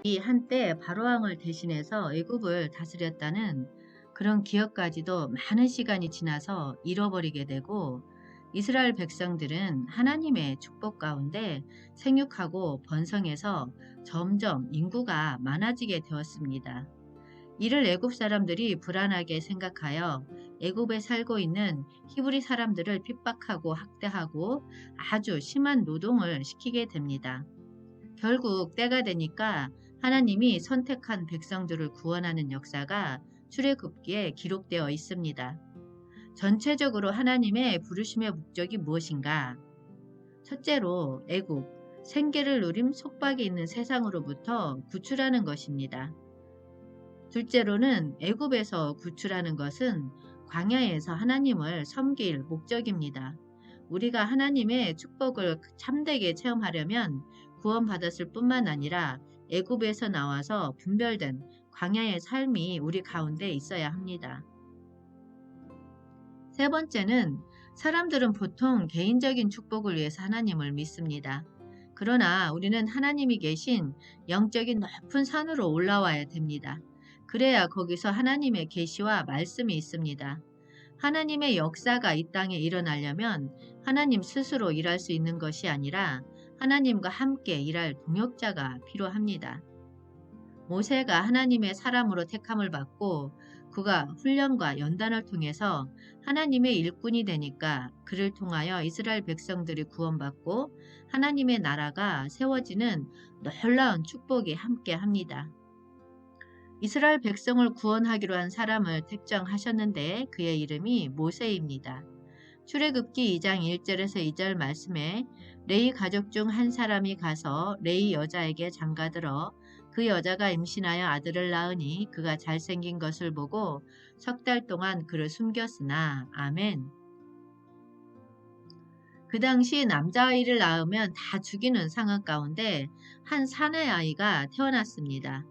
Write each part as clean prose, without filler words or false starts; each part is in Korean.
이 한때 바로왕을 대신해서 애굽을 다스렸다는 그런 기억까지도 많은 시간이 지나서 잃어버리게 되고, 이스라엘 백성들은 하나님의 축복 가운데 생육하고 번성해서 점점 인구가 많아지게 되었습니다. 이를 애굽 사람들이 불안하게 생각하여 애굽에 살고 있는 히브리 사람들을 핍박하고 학대하고 아주 심한 노동을 시키게 됩니다. 결국 때가 되니까 하나님이 선택한 백성들을 구원하는 역사가 출애굽기에 기록되어 있습니다. 전체적으로 하나님의 부르심의 목적이 무엇인가? 첫째로 애굽, 생계를 누림 속박이 있는 세상으로부터 구출하는 것입니다. 둘째로는 애굽에서 구출하는 것은 광야에서 하나님을 섬길 목적입니다. 우리가 하나님의 축복을 참되게 체험하려면 구원받았을 뿐만 아니라 애굽에서 나와서 분별된 광야의 삶이 우리 가운데 있어야 합니다. 세 번째는 사람들은 보통 개인적인 축복을 위해서 하나님을 믿습니다. 그러나 우리는 하나님이 계신 영적인 높은 산으로 올라와야 됩니다. 그래야 거기서 하나님의 계시와 말씀이 있습니다. 하나님의 역사가 이 땅에 일어나려면 하나님 스스로 일할 수 있는 것이 아니라 하나님과 함께 일할 동역자가 필요합니다. 모세가 하나님의 사람으로 택함을 받고 그가 훈련과 연단을 통해서 하나님의 일꾼이 되니까 그를 통하여 이스라엘 백성들이 구원받고 하나님의 나라가 세워지는 놀라운 축복이 함께 합니다. 이스라엘 백성을 구원하기로 한 사람을 택정하셨는데 그의 이름이 모세입니다. 출애굽기 2장 1절에서 2절 말씀에 레위 가족 중 한 사람이 가서 레위 여자에게 장가들어 그 여자가 임신하여 아들을 낳으니 그가 잘생긴 것을 보고 석 달 동안 그를 숨겼으나 아멘. 그 당시 남자아이를 낳으면 다 죽이는 상황 가운데 한 사내 아이가 태어났습니다.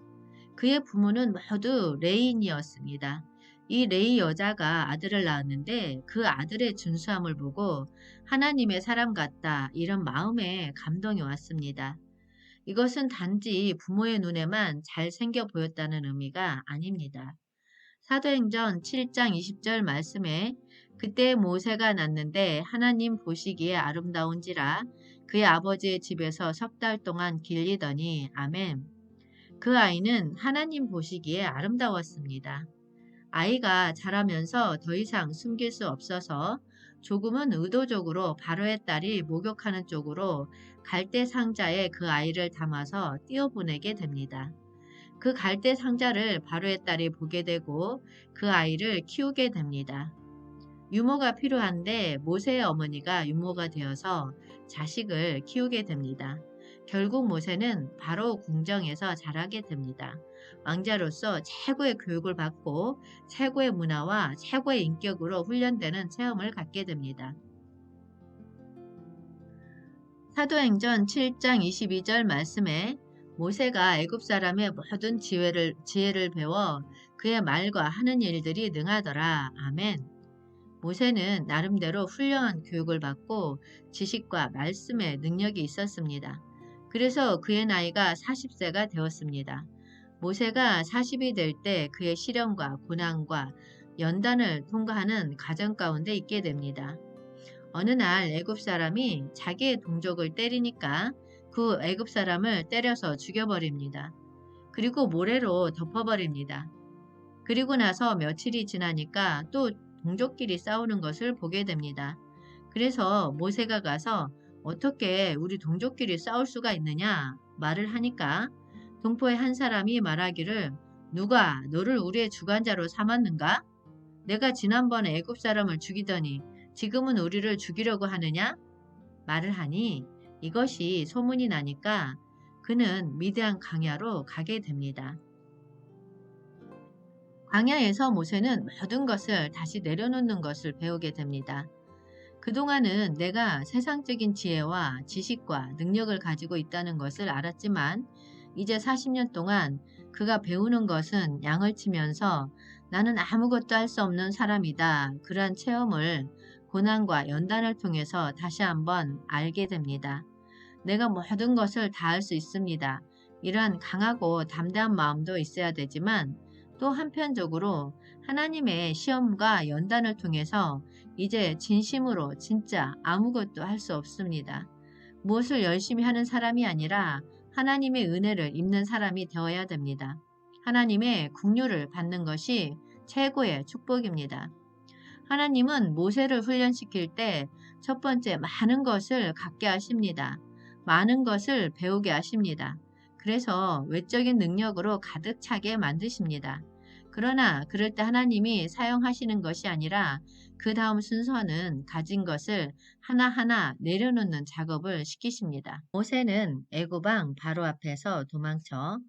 그의 부모는 모두 레인이었습니다. 이 레이 여자가 아들을 낳았는데 그 아들의 준수함을 보고 하나님의 사람 같다 이런 마음에 감동이 왔습니다. 이것은 단지 부모의 눈에만 잘생겨 보였다는 의미가 아닙니다. 사도행전 7장 20절 말씀에 그때 모세가 낳는데 하나님 보시기에 아름다운지라 그의 아버지의 집에서 석 달 동안 길리더니 아멘. 그 아이는 하나님 보시기에 아름다웠습니다. 아이가 자라면서 더 이상 숨길 수 없어서 조금은 의도적으로 바로의 딸이 목욕하는 쪽으로 갈대 상자에 그 아이를 담아서 띄어보내게 됩니다. 그 갈대 상자를 바로의 딸이 보게 되고 그 아이를 키우게 됩니다. 유모가 필요한데 모세의 어머니가 유모가 되어서 자식을 키우게 됩니다. 결국 모세는 바로 궁정에서 자라게 됩니다. 왕자로서 최고의 교육을 받고 최고의 문화와 최고의 인격으로 훈련되는 체험을 갖게 됩니다. 사도행전 7장 22절 말씀에 모세가 애굽 사람의 모든 지혜를 배워 그의 말과 하는 일들이 능하더라. 아멘. 모세는 나름대로 훌륭한 교육을 받고 지식과 말씀의 능력이 있었습니다. 그래서 그의 나이가 40세가 되었습니다. 모세가 40이 될 때 그의 시련과 고난과 연단을 통과하는 과정 가운데 있게 됩니다. 어느 날 애굽 사람이 자기의 동족을 때리니까 그 애굽 사람을 때려서 죽여버립니다. 그리고 모래로 덮어버립니다. 그리고 나서 며칠이 지나니까 또 동족끼리 싸우는 것을 보게 됩니다. 그래서 모세가 가서 어떻게 우리 동족끼리 싸울 수가 있느냐 말을 하니까 동포의 한 사람이 말하기를 누가 너를 우리의 주관자로 삼았는가? 내가 지난번에 애굽 사람을 죽이더니 지금은 우리를 죽이려고 하느냐? 말을 하니 이것이 소문이 나니까 그는 미디안 광야로 가게 됩니다. 광야에서 모세는 모든 것을 다시 내려놓는 것을 배우게 됩니다. 그동안은 내가 세상적인 지혜와 지식과 능력을 가지고 있다는 것을 알았지만 이제 40년 동안 그가 배우는 것은 양을 치면서 나는 아무것도 할 수 없는 사람이다. 그러한 체험을 고난과 연단을 통해서 다시 한번 알게 됩니다. 내가 모든 것을 다 할 수 있습니다. 이런 강하고 담대한 마음도 있어야 되지만 또 한편적으로 하나님의 시험과 연단을 통해서 이제 진심으로 진짜 아무것도 할 수 없습니다. 무엇을 열심히 하는 사람이 아니라 하나님의 은혜를 입는 사람이 되어야 됩니다. 하나님의 긍휼을 받는 것이 최고의 축복입니다. 하나님은 모세를 훈련시킬 때 첫 번째 많은 것을 갖게 하십니다. 많은 것을 배우게 하십니다. 그래서 외적인 능력으로 가득 차게 만드십니다. 그러나 그럴 때 하나님이 사용하시는 것이 아니라 그 다음 순서는 가진 것을 하나하나 내려놓는 작업을 시키십니다. 모세는 애굽 왕 바로 앞에서 도망쳐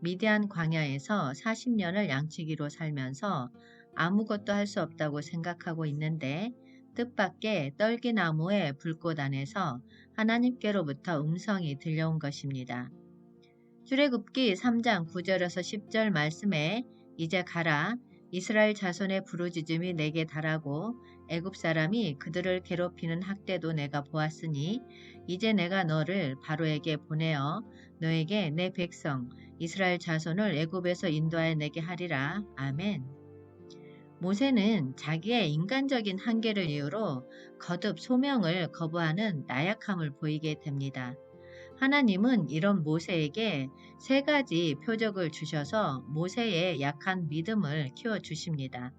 미디안 광야에서 40년을 양치기로 살면서 아무것도 할 수 없다고 생각하고 있는데 뜻밖의 떨기나무의 불꽃 안에서 하나님께로부터 음성이 들려온 것입니다. 출애굽기 3장 9절에서 10절 말씀에 이제 가라 이스라엘 자손의 부르짖음이 내게 달하고 애굽 사람이 그들을 괴롭히는 학대도 내가 보았으니 이제 내가 너를 바로에게 보내어 너에게 내 백성 이스라엘 자손을 애굽에서 인도하여 내게 하리라. 아멘. 모세는 자기의 인간적인 한계를 이유로 거듭 소명을 거부하는 나약함을 보이게 됩니다. 하나님은 이런 모세에게 세 가지 표적을 주셔서 모세의 약한 믿음을 키워주십니다.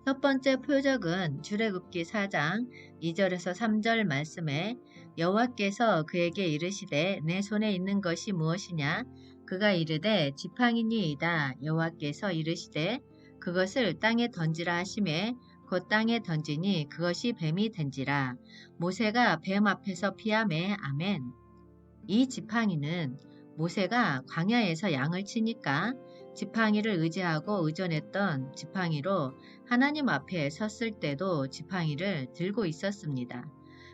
첫 번째 표적은 출애굽기 4장 2절에서 3절 말씀에 여호와께서 그에게 이르시되 내 손에 있는 것이 무엇이냐? 그가 이르되 지팡이니이다. 여호와께서 이르시되 그것을 땅에 던지라 하시매 곧 땅에 던지니 그것이 뱀이 된지라. 모세가 뱀 앞에서 피하매 아멘. 이 지팡이는 모세가 광야에서 양을 치니까 지팡이를 의지하고 의존했던 지팡이로 하나님 앞에 섰을 때도 지팡이를 들고 있었습니다.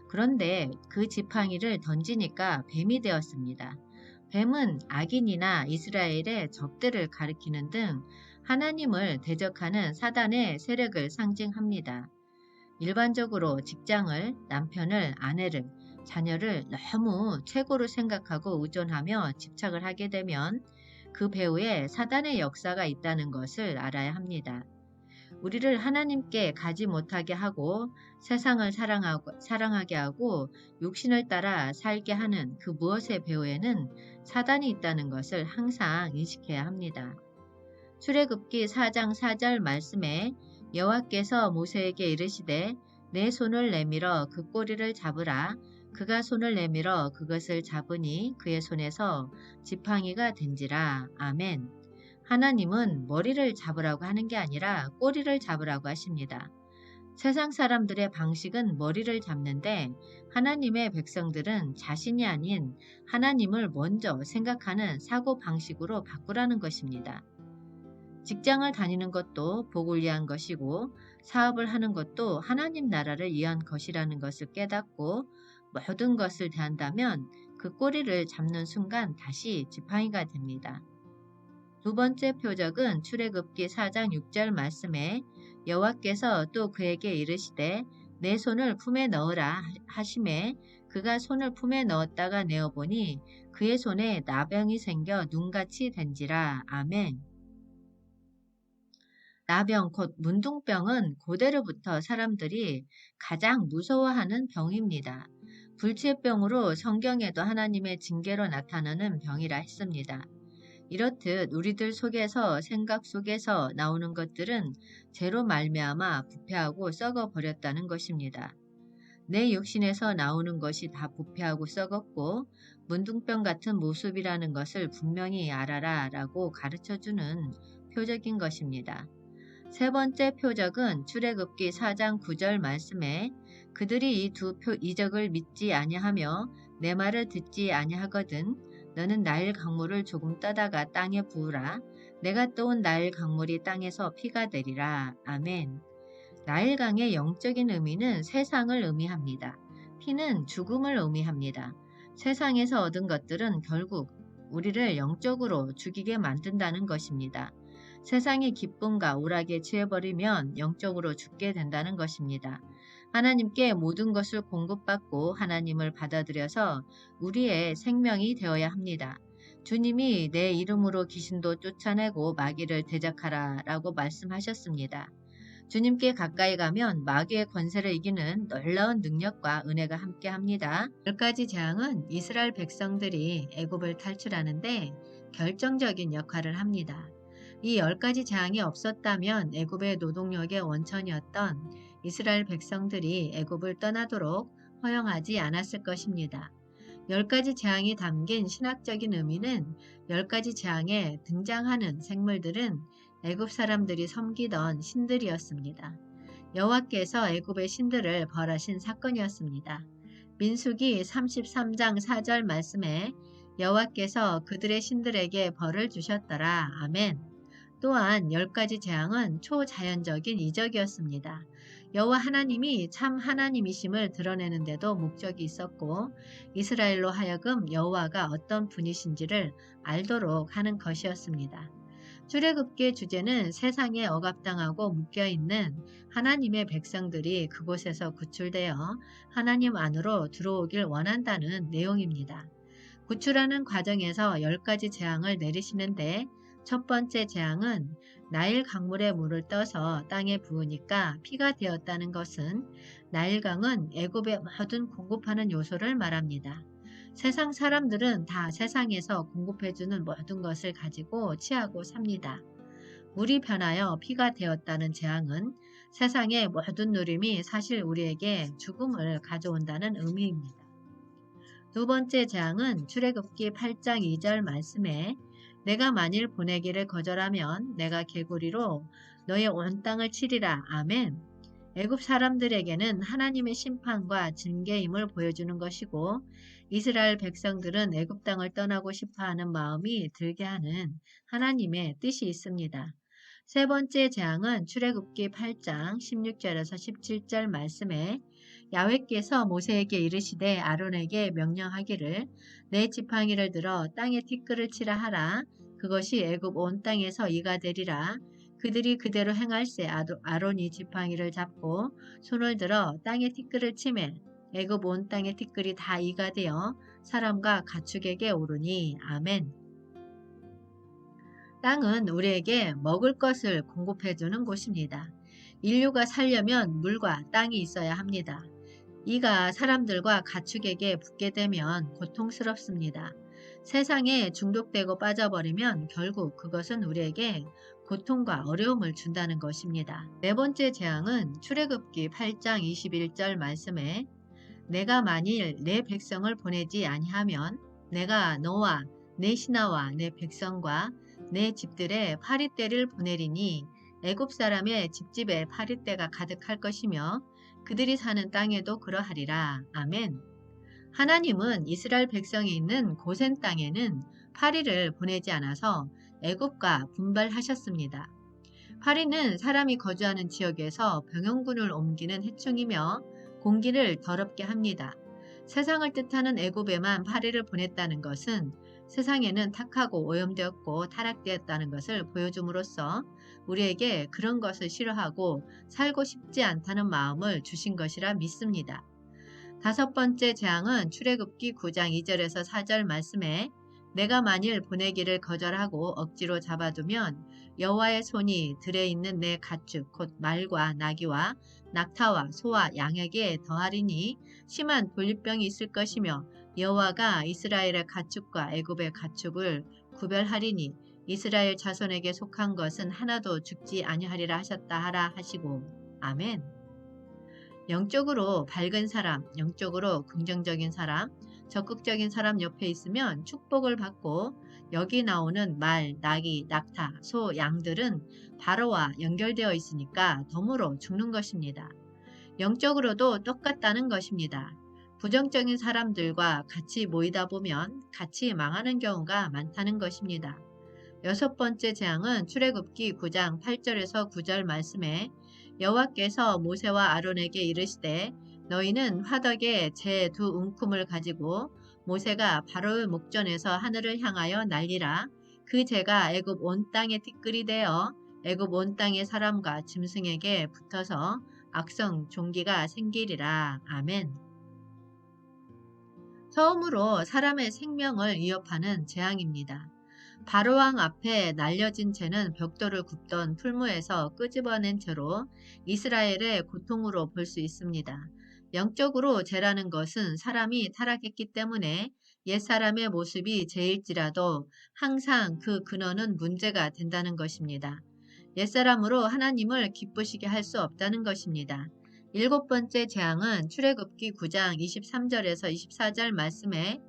그런데 그 지팡이를 던지니까 뱀이 되었습니다. 뱀은 악인이나 이스라엘의 적들을 가리키는 등 하나님을 대적하는 사단의 세력을 상징합니다. 일반적으로 직장을, 남편을, 아내를, 자녀를 너무 최고로 생각하고 의존하며 집착을 하게 되면 그 배후에 사단의 역사가 있다는 것을 알아야 합니다. 우리를 하나님께 가지 못하게 하고 세상을 사랑하게 하고 육신을 따라 살게 하는 그 무엇의 배후에는 사단이 있다는 것을 항상 인식해야 합니다. 출애굽기 4장 4절 말씀에 여호와께서 모세에게 이르시되 내 손을 내밀어 그 꼬리를 잡으라. 그가 손을 내밀어 그것을 잡으니 그의 손에서 지팡이가 된지라. 아멘. 하나님은 머리를 잡으라고 하는 게 아니라 꼬리를 잡으라고 하십니다. 세상 사람들의 방식은 머리를 잡는데 하나님의 백성들은 자신이 아닌 하나님을 먼저 생각하는 사고 방식으로 바꾸라는 것입니다. 직장을 다니는 것도 복을 위한 것이고 사업을 하는 것도 하나님 나라를 위한 것이라는 것을 깨닫고 모든 것을 대한다면 그 꼬리를 잡는 순간 다시 지팡이가 됩니다. 두 번째 표적은 출애굽기 4장 6절 말씀에 여호와께서 또 그에게 이르시되 내 손을 품에 넣으라 하시매 그가 손을 품에 넣었다가 내어보니 그의 손에 나병이 생겨 눈같이 된지라. 아멘. 나병 곧 문둥병은 고대로부터 사람들이 가장 무서워하는 병입니다. 불치병으로 성경에도 하나님의 징계로 나타나는 병이라 했습니다. 이렇듯 우리들 속에서 생각 속에서 나오는 것들은 죄로 말미암아 부패하고 썩어 버렸다는 것입니다. 내 육신에서 나오는 것이 다 부패하고 썩었고 문둥병 같은 모습이라는 것을 분명히 알아라 라고 가르쳐주는 표적인 것입니다. 세 번째 표적은 출애굽기 4장 9절 말씀에 그들이 이 두 이적을 믿지 아니하며 내 말을 듣지 아니하거든 너는 나일 강물을 조금 떠다가 땅에 부으라. 내가 떠온 나일 강물이 땅에서 피가 되리라. 아멘. 나일강의 영적인 의미는 세상을 의미합니다. 피는 죽음을 의미합니다. 세상에서 얻은 것들은 결국 우리를 영적으로 죽이게 만든다는 것입니다. 세상의 기쁨과 오락에 취해버리면 영적으로 죽게 된다는 것입니다. 하나님께 모든 것을 공급받고 하나님을 받아들여서 우리의 생명이 되어야 합니다. 주님이 내 이름으로 귀신도 쫓아내고 마귀를 대적하라 라고 말씀하셨습니다. 주님께 가까이 가면 마귀의 권세를 이기는 놀라운 능력과 은혜가 함께 합니다. 10가지 재앙은 이스라엘 백성들이 애굽을 탈출하는데 결정적인 역할을 합니다. 이 10가지 재앙이 없었다면 애굽의 노동력의 원천이었던 이스라엘 백성들이 애굽을 떠나도록 허용하지 않았을 것입니다. 10가지 재앙이 담긴 신학적인 의미는 10가지 재앙에 등장하는 생물들은 애굽 사람들이 섬기던 신들이었습니다. 여호와께서 애굽의 신들을 벌하신 사건이었습니다. 민수기 33장 4절 말씀에 여호와께서 그들의 신들에게 벌을 주셨더라. 아멘. 또한 10가지 재앙은 초자연적인 이적이었습니다. 여호와 하나님이 참 하나님이심을 드러내는 데도 목적이 있었고 이스라엘로 하여금 여호와가 어떤 분이신지를 알도록 하는 것이었습니다. 출애굽기의 주제는 세상에 억압당하고 묶여있는 하나님의 백성들이 그곳에서 구출되어 하나님 안으로 들어오길 원한다는 내용입니다. 구출하는 과정에서 10가지 재앙을 내리시는데 첫 번째 재앙은 나일 강물에 물을 떠서 땅에 부으니까 피가 되었다는 것은 나일강은 애굽의 모든 공급하는 요소를 말합니다. 세상 사람들은 다 세상에서 공급해주는 모든 것을 가지고 취하고 삽니다. 물이 변하여 피가 되었다는 재앙은 세상의 모든 누림이 사실 우리에게 죽음을 가져온다는 의미입니다. 두 번째 재앙은 출애굽기 8장 2절 말씀에 내가 만일 보내기를 거절하면 내가 개구리로 너의 온 땅을 치리라. 아멘. 애굽 사람들에게는 하나님의 심판과 징계임을 보여주는 것이고 이스라엘 백성들은 애굽 땅을 떠나고 싶어하는 마음이 들게 하는 하나님의 뜻이 있습니다. 세 번째 재앙은 출애굽기 8장 16절에서 17절 말씀에 야훼께서 모세에게 이르시되 아론에게 명령하기를 내 지팡이를 들어 땅에 티끌을 치라 하라. 그것이 애굽 온 땅에서 이가 되리라. 그들이 그대로 행할세. 아론이 지팡이를 잡고 손을 들어 땅에 티끌을 치매 애굽 온 땅의 티끌이 다 이가 되어 사람과 가축에게 오르니. 아멘. 땅은 우리에게 먹을 것을 공급해주는 곳입니다. 인류가 살려면 물과 땅이 있어야 합니다. 이가 사람들과 가축에게 붙게 되면 고통스럽습니다. 세상에 중독되고 빠져버리면 결국 그것은 우리에게 고통과 어려움을 준다는 것입니다. 네 번째 재앙은 출애굽기 8장 21절 말씀에 내가 만일 내 백성을 보내지 아니하면 내가 너와 내 신하와 내 백성과 내 집들에 파리떼를 보내리니 애굽 사람의 집집에 파리떼가 가득할 것이며 그들이 사는 땅에도 그러하리라. 아멘. 하나님은 이스라엘 백성이 있는 고센 땅에는 파리를 보내지 않아서 애굽과 분발하셨습니다. 파리는 사람이 거주하는 지역에서 병영군을 옮기는 해충이며 공기를 더럽게 합니다. 세상을 뜻하는 애굽에만 파리를 보냈다는 것은 세상에는 탁하고 오염되었고 타락되었다는 것을 보여줌으로써 우리에게 그런 것을 싫어하고 살고 싶지 않다는 마음을 주신 것이라 믿습니다. 다섯 번째 재앙은 출애굽기 9장 2절에서 4절 말씀에 내가 만일 보내기를 거절하고 억지로 잡아두면 여호와의 손이 들에 있는 내 가축 곧 말과 나귀와 낙타와 소와 양에게 더하리니 심한 돌리병이 있을 것이며 여호와가 이스라엘의 가축과 애굽의 가축을 구별하리니 이스라엘 자손에게 속한 것은 하나도 죽지 아니하리라 하셨다 하라 하시고. 아멘. 영적으로 밝은 사람, 영적으로 긍정적인 사람, 적극적인 사람 옆에 있으면 축복을 받고 여기 나오는 말, 나귀, 낙타, 소, 양들은 바로와 연결되어 있으니까 덤으로 죽는 것입니다. 영적으로도 똑같다는 것입니다. 부정적인 사람들과 같이 모이다 보면 같이 망하는 경우가 많다는 것입니다. 여섯 번째 재앙은 출애굽기 9장 8절에서 9절 말씀에 여호와께서 모세와 아론에게 이르시되 너희는 화덕에 제 두 움큼을 가지고 모세가 바로의 목전에서 하늘을 향하여 날리라. 그 재가 애굽 온 땅의 티끌이 되어 애굽 온 땅의 사람과 짐승에게 붙어서 악성 종기가 생기리라. 아멘. 처음으로 사람의 생명을 위협하는 재앙입니다. 바로왕 앞에 날려진 채는 벽돌을 굽던 풀무에서 끄집어낸 채로 이스라엘의 고통으로 볼 수 있습니다. 영적으로 죄라는 것은 사람이 타락했기 때문에 옛사람의 모습이 죄일지라도 항상 그 근원은 문제가 된다는 것입니다. 옛사람으로 하나님을 기쁘시게 할 수 없다는 것입니다. 일곱 번째 재앙은 출애굽기 9장 23절에서 24절 말씀에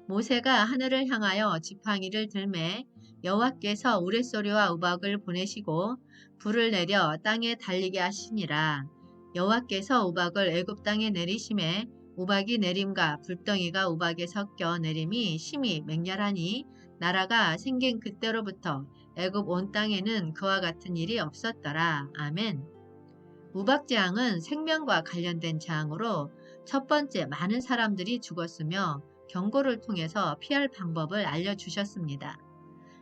모세가 하늘을 향하여 지팡이를 들매 여호와께서 우레소리와 우박을 보내시고 불을 내려 땅에 달리게 하시니라. 여호와께서 우박을 애굽 땅에 내리심에 우박이 내림과 불덩이가 우박에 섞여 내림이 심히 맹렬하니 나라가 생긴 그때로부터 애굽 온 땅에는 그와 같은 일이 없었더라. 아멘. 우박재앙은 생명과 관련된 재앙으로 첫 번째 많은 사람들이 죽었으며 경고를 통해서 피할 방법을 알려주셨습니다.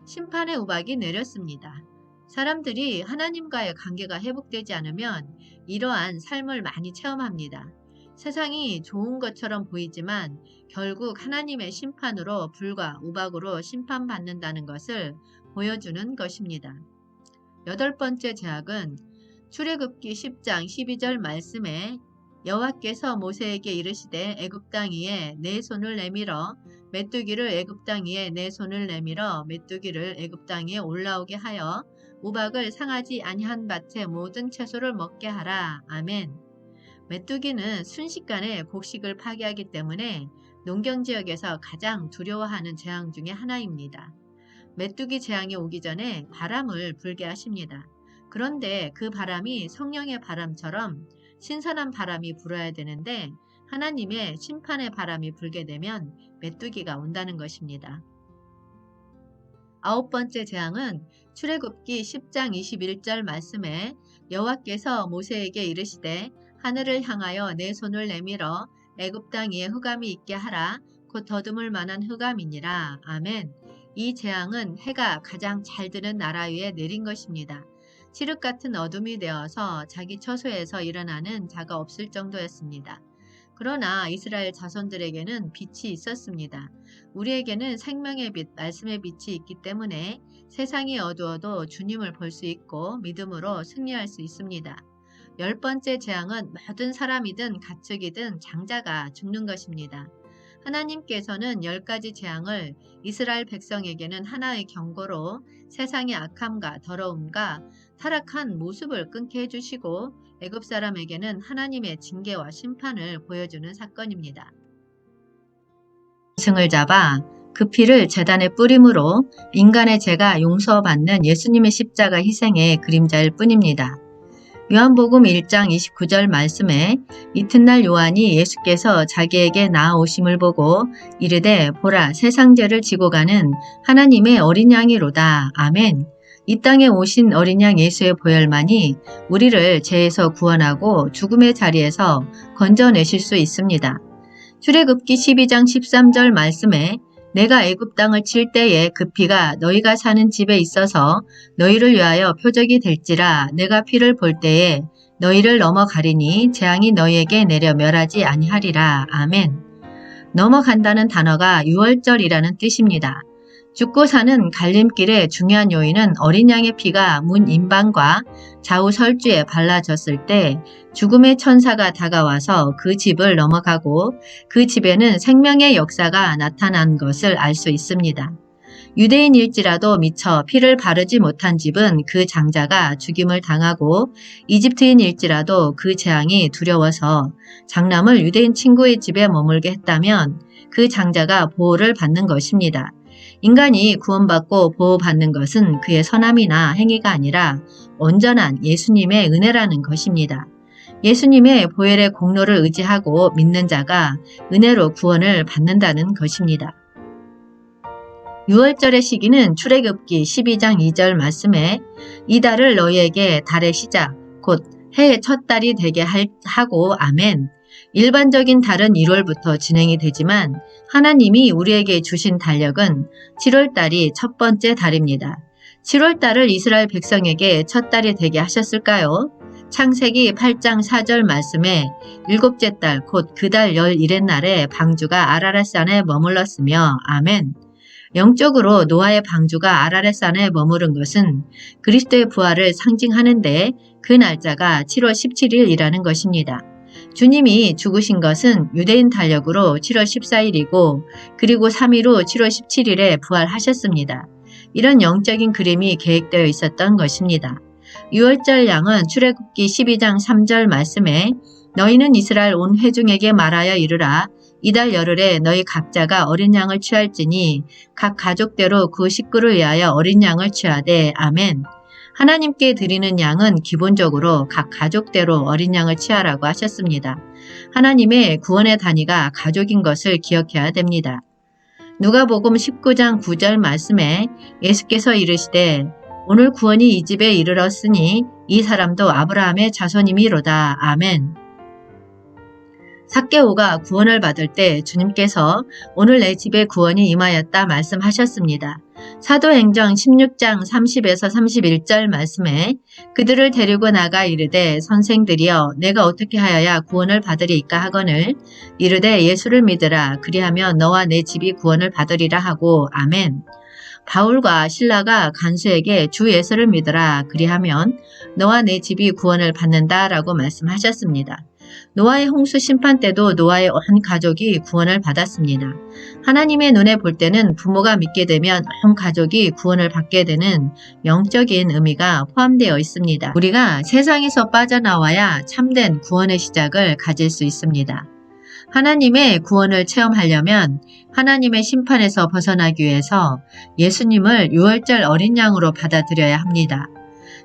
심판의 우박이 내렸습니다. 사람들이 하나님과의 관계가 회복되지 않으면 이러한 삶을 많이 체험합니다. 세상이 좋은 것처럼 보이지만 결국 하나님의 심판으로 불과 우박으로 심판받는다는 것을 보여주는 것입니다. 여덟 번째 재앙은 출애굽기 10장 12절 말씀에 여호와께서 모세에게 이르시되 애굽 땅 위에 내 손을 내밀어 메뚜기를 애굽 땅 위에 내 손을 내밀어 메뚜기를 애굽 땅 위에 올라오게 하여 우박을 상하지 아니한 밭의 모든 채소를 먹게 하라. 아멘. 메뚜기는 순식간에 곡식을 파괴하기 때문에 농경지역에서 가장 두려워하는 재앙 중에 하나입니다. 메뚜기 재앙이 오기 전에 바람을 불게 하십니다. 그런데 그 바람이 성령의 바람처럼 신선한 바람이 불어야 되는데 하나님의 심판의 바람이 불게 되면 메뚜기가 온다는 것입니다. 아홉 번째 재앙은 출애굽기 10장 21절 말씀에 여호와께서 모세에게 이르시되 하늘을 향하여 내 손을 내밀어 애굽 땅 위에 흑암이 있게 하라. 곧 더듬을 만한 흑암이니라. 아멘. 이 재앙은 해가 가장 잘 드는 나라 위에 내린 것입니다. 칠흑 같은 어둠이 되어서 자기 처소에서 일어나는 자가 없을 정도였습니다. 그러나 이스라엘 자손들에게는 빛이 있었습니다. 우리에게는 생명의 빛, 말씀의 빛이 있기 때문에 세상이 어두워도 주님을 볼 수 있고 믿음으로 승리할 수 있습니다. 열 번째 재앙은 모든 사람이든 가축이든 장자가 죽는 것입니다. 하나님께서는 10가지 재앙을 이스라엘 백성에게는 하나의 경고로 세상의 악함과 더러움과 타락한 모습을 끊게 해주시고 애굽 사람에게는 하나님의 징계와 심판을 보여주는 사건입니다. 승을 잡아 그 피를 제단에 뿌림으로 인간의 죄가 용서받는 예수님의 십자가 희생의 그림자일 뿐입니다. 요한복음 1장 29절 말씀에 이튿날 요한이 예수께서 자기에게 나아오심을 보고 이르되 보라 세상 죄를 지고 가는 하나님의 어린 양이로다. 아멘. 이 땅에 오신 어린 양 예수의 보혈만이 우리를 죄에서 구원하고 죽음의 자리에서 건져내실 수 있습니다. 출애굽기 12장 13절 말씀에 내가 애굽 땅을 칠 때에 그 피가 너희가 사는 집에 있어서 너희를 위하여 표적이 될지라. 내가 피를 볼 때에 너희를 넘어가리니 재앙이 너희에게 내려 멸하지 아니하리라. 아멘. 넘어간다는 단어가 유월절이라는 뜻입니다. 죽고 사는 갈림길의 중요한 요인은 어린 양의 피가 문 인방과 좌우 설주에 발라졌을 때 죽음의 천사가 다가와서 그 집을 넘어가고 그 집에는 생명의 역사가 나타난 것을 알 수 있습니다. 유대인일지라도 미처 피를 바르지 못한 집은 그 장자가 죽임을 당하고 이집트인일지라도 그 재앙이 두려워서 장남을 유대인 친구의 집에 머물게 했다면 그 장자가 보호를 받는 것입니다. 인간이 구원받고 보호받는 것은 그의 선함이나 행위가 아니라 온전한 예수님의 은혜라는 것입니다. 예수님의 보혈의 공로를 의지하고 믿는 자가 은혜로 구원을 받는다는 것입니다. 유월절의 시기는 출애굽기 12장 2절 말씀에 이 달을 너희에게 달의 시작 곧 해의 첫 달이 되게 하고 아멘. 일반적인 달은 1월부터 진행이 되지만 하나님이 우리에게 주신 달력은 7월달이 첫 번째 달입니다. 7월달을 이스라엘 백성에게 첫 달이 되게 하셨을까요? 창세기 8장 4절 말씀에 일곱째 달 곧 그 달 11의 날에 방주가 아라랏산에 머물렀으며 아멘. 영적으로 노아의 방주가 아라랏산에 머무른 것은 그리스도의 부활을 상징하는데 그 날짜가 7월 17일이라는 것입니다. 주님이 죽으신 것은 유대인 달력으로 7월 14일이고 그리고 3일 후 7월 17일에 부활하셨습니다. 이런 영적인 그림이 계획되어 있었던 것입니다. 유월절 양은 출애굽기 12장 3절 말씀에 너희는 이스라엘 온 회중에게 말하여 이르라 이달 열흘에 너희 각자가 어린 양을 취할지니 각 가족대로 그 식구를 위하여 어린 양을 취하되 아멘. 하나님께 드리는 양은 기본적으로 각 가족대로 어린 양을 취하라고 하셨습니다. 하나님의 구원의 단위가 가족인 것을 기억해야 됩니다. 누가복음 19장 9절 말씀에 예수께서 이르시되 오늘 구원이 이 집에 이르렀으니 이 사람도 아브라함의 자손이미로다. 아멘. 삭개오가 구원을 받을 때 주님께서 오늘 내 집에 구원이 임하였다 말씀하셨습니다. 사도행전 16장 30에서 31절 말씀에 그들을 데리고 나가 이르되 선생들이여 내가 어떻게 하여야 구원을 받으리이까 하거늘 이르되 예수를 믿으라 그리하면 너와 내 집이 구원을 받으리라 하고 아멘. 바울과 신라가 간수에게 주 예수를 믿으라 그리하면 너와 내 집이 구원을 받는다 라고 말씀하셨습니다. 노아의 홍수 심판 때도 노아의 온 가족이 구원을 받았습니다. 하나님의 눈에 볼 때는 부모가 믿게 되면 온 가족이 구원을 받게 되는 영적인 의미가 포함되어 있습니다. 우리가 세상에서 빠져나와야 참된 구원의 시작을 가질 수 있습니다. 하나님의 구원을 체험하려면 하나님의 심판에서 벗어나기 위해서 예수님을 유월절 어린 양으로 받아들여야 합니다.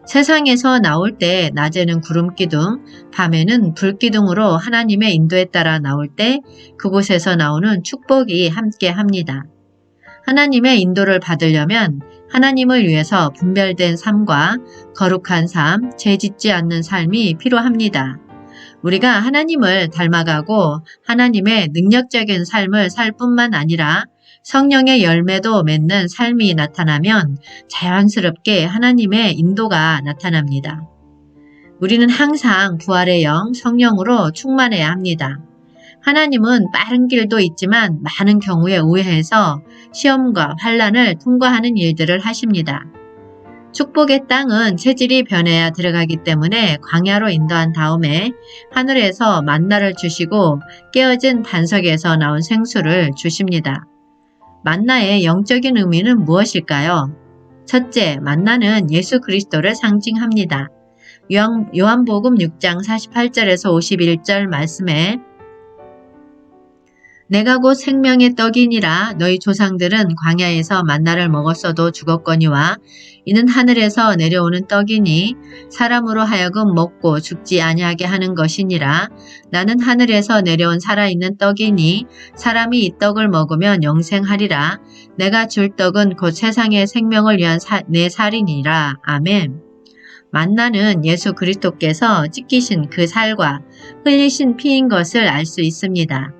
세상에서 나올 때 낮에는 구름기둥, 밤에는 불기둥으로 하나님의 인도에 따라 나올 때 그곳에서 나오는 축복이 함께 합니다. 하나님의 인도를 받으려면 하나님을 위해서 분별된 삶과 거룩한 삶, 죄짓지 않는 삶이 필요합니다. 우리가 하나님을 닮아가고 하나님의 능력적인 삶을 살 뿐만 아니라 성령의 열매도 맺는 삶이 나타나면 자연스럽게 하나님의 인도가 나타납니다. 우리는 항상 부활의 영, 성령으로 충만해야 합니다. 하나님은 빠른 길도 있지만 많은 경우에 우회해서 시험과 환난을 통과하는 일들을 하십니다. 축복의 땅은 체질이 변해야 들어가기 때문에 광야로 인도한 다음에 하늘에서 만나를 주시고 깨어진 반석에서 나온 생수를 주십니다. 만나의 영적인 의미는 무엇일까요? 첫째, 만나는 예수 그리스도를 상징합니다. 요한복음 6장 48절에서 51절 말씀에 내가 곧 생명의 떡이니라 너희 조상들은 광야에서 만나를 먹었어도 죽었거니와 이는 하늘에서 내려오는 떡이니 사람으로 하여금 먹고 죽지 아니하게 하는 것이니라 나는 하늘에서 내려온 살아있는 떡이니 사람이 이 떡을 먹으면 영생하리라 내가 줄 떡은 곧 세상의 생명을 위한 내 살이니라. 아멘. 만나는 예수 그리스도께서 찢기신 그 살과 흘리신 피인 것을 알 수 있습니다.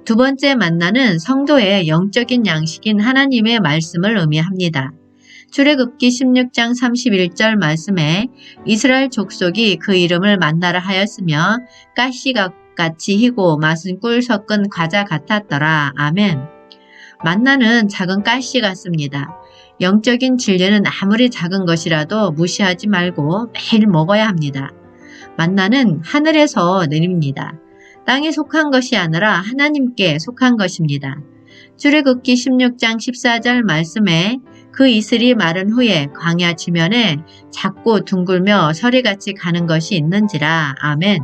두 번째 만나는 성도의 영적인 양식인 하나님의 말씀을 의미합니다. 출애굽기 16장 31절 말씀에 이스라엘 족속이 그 이름을 만나라 하였으며 가시같이 희고 맛은 꿀 섞은 과자 같았더라. 아멘. 만나는 작은 가시 같습니다. 영적인 진리는 아무리 작은 것이라도 무시하지 말고 매일 먹어야 합니다. 만나는 하늘에서 내립니다. 땅에 속한 것이 아니라 하나님께 속한 것입니다. 출애굽기 16장 14절 말씀에 그 이슬이 마른 후에 광야 지면에 작고 둥글며 서리같이 가는 것이 있는지라. 아멘.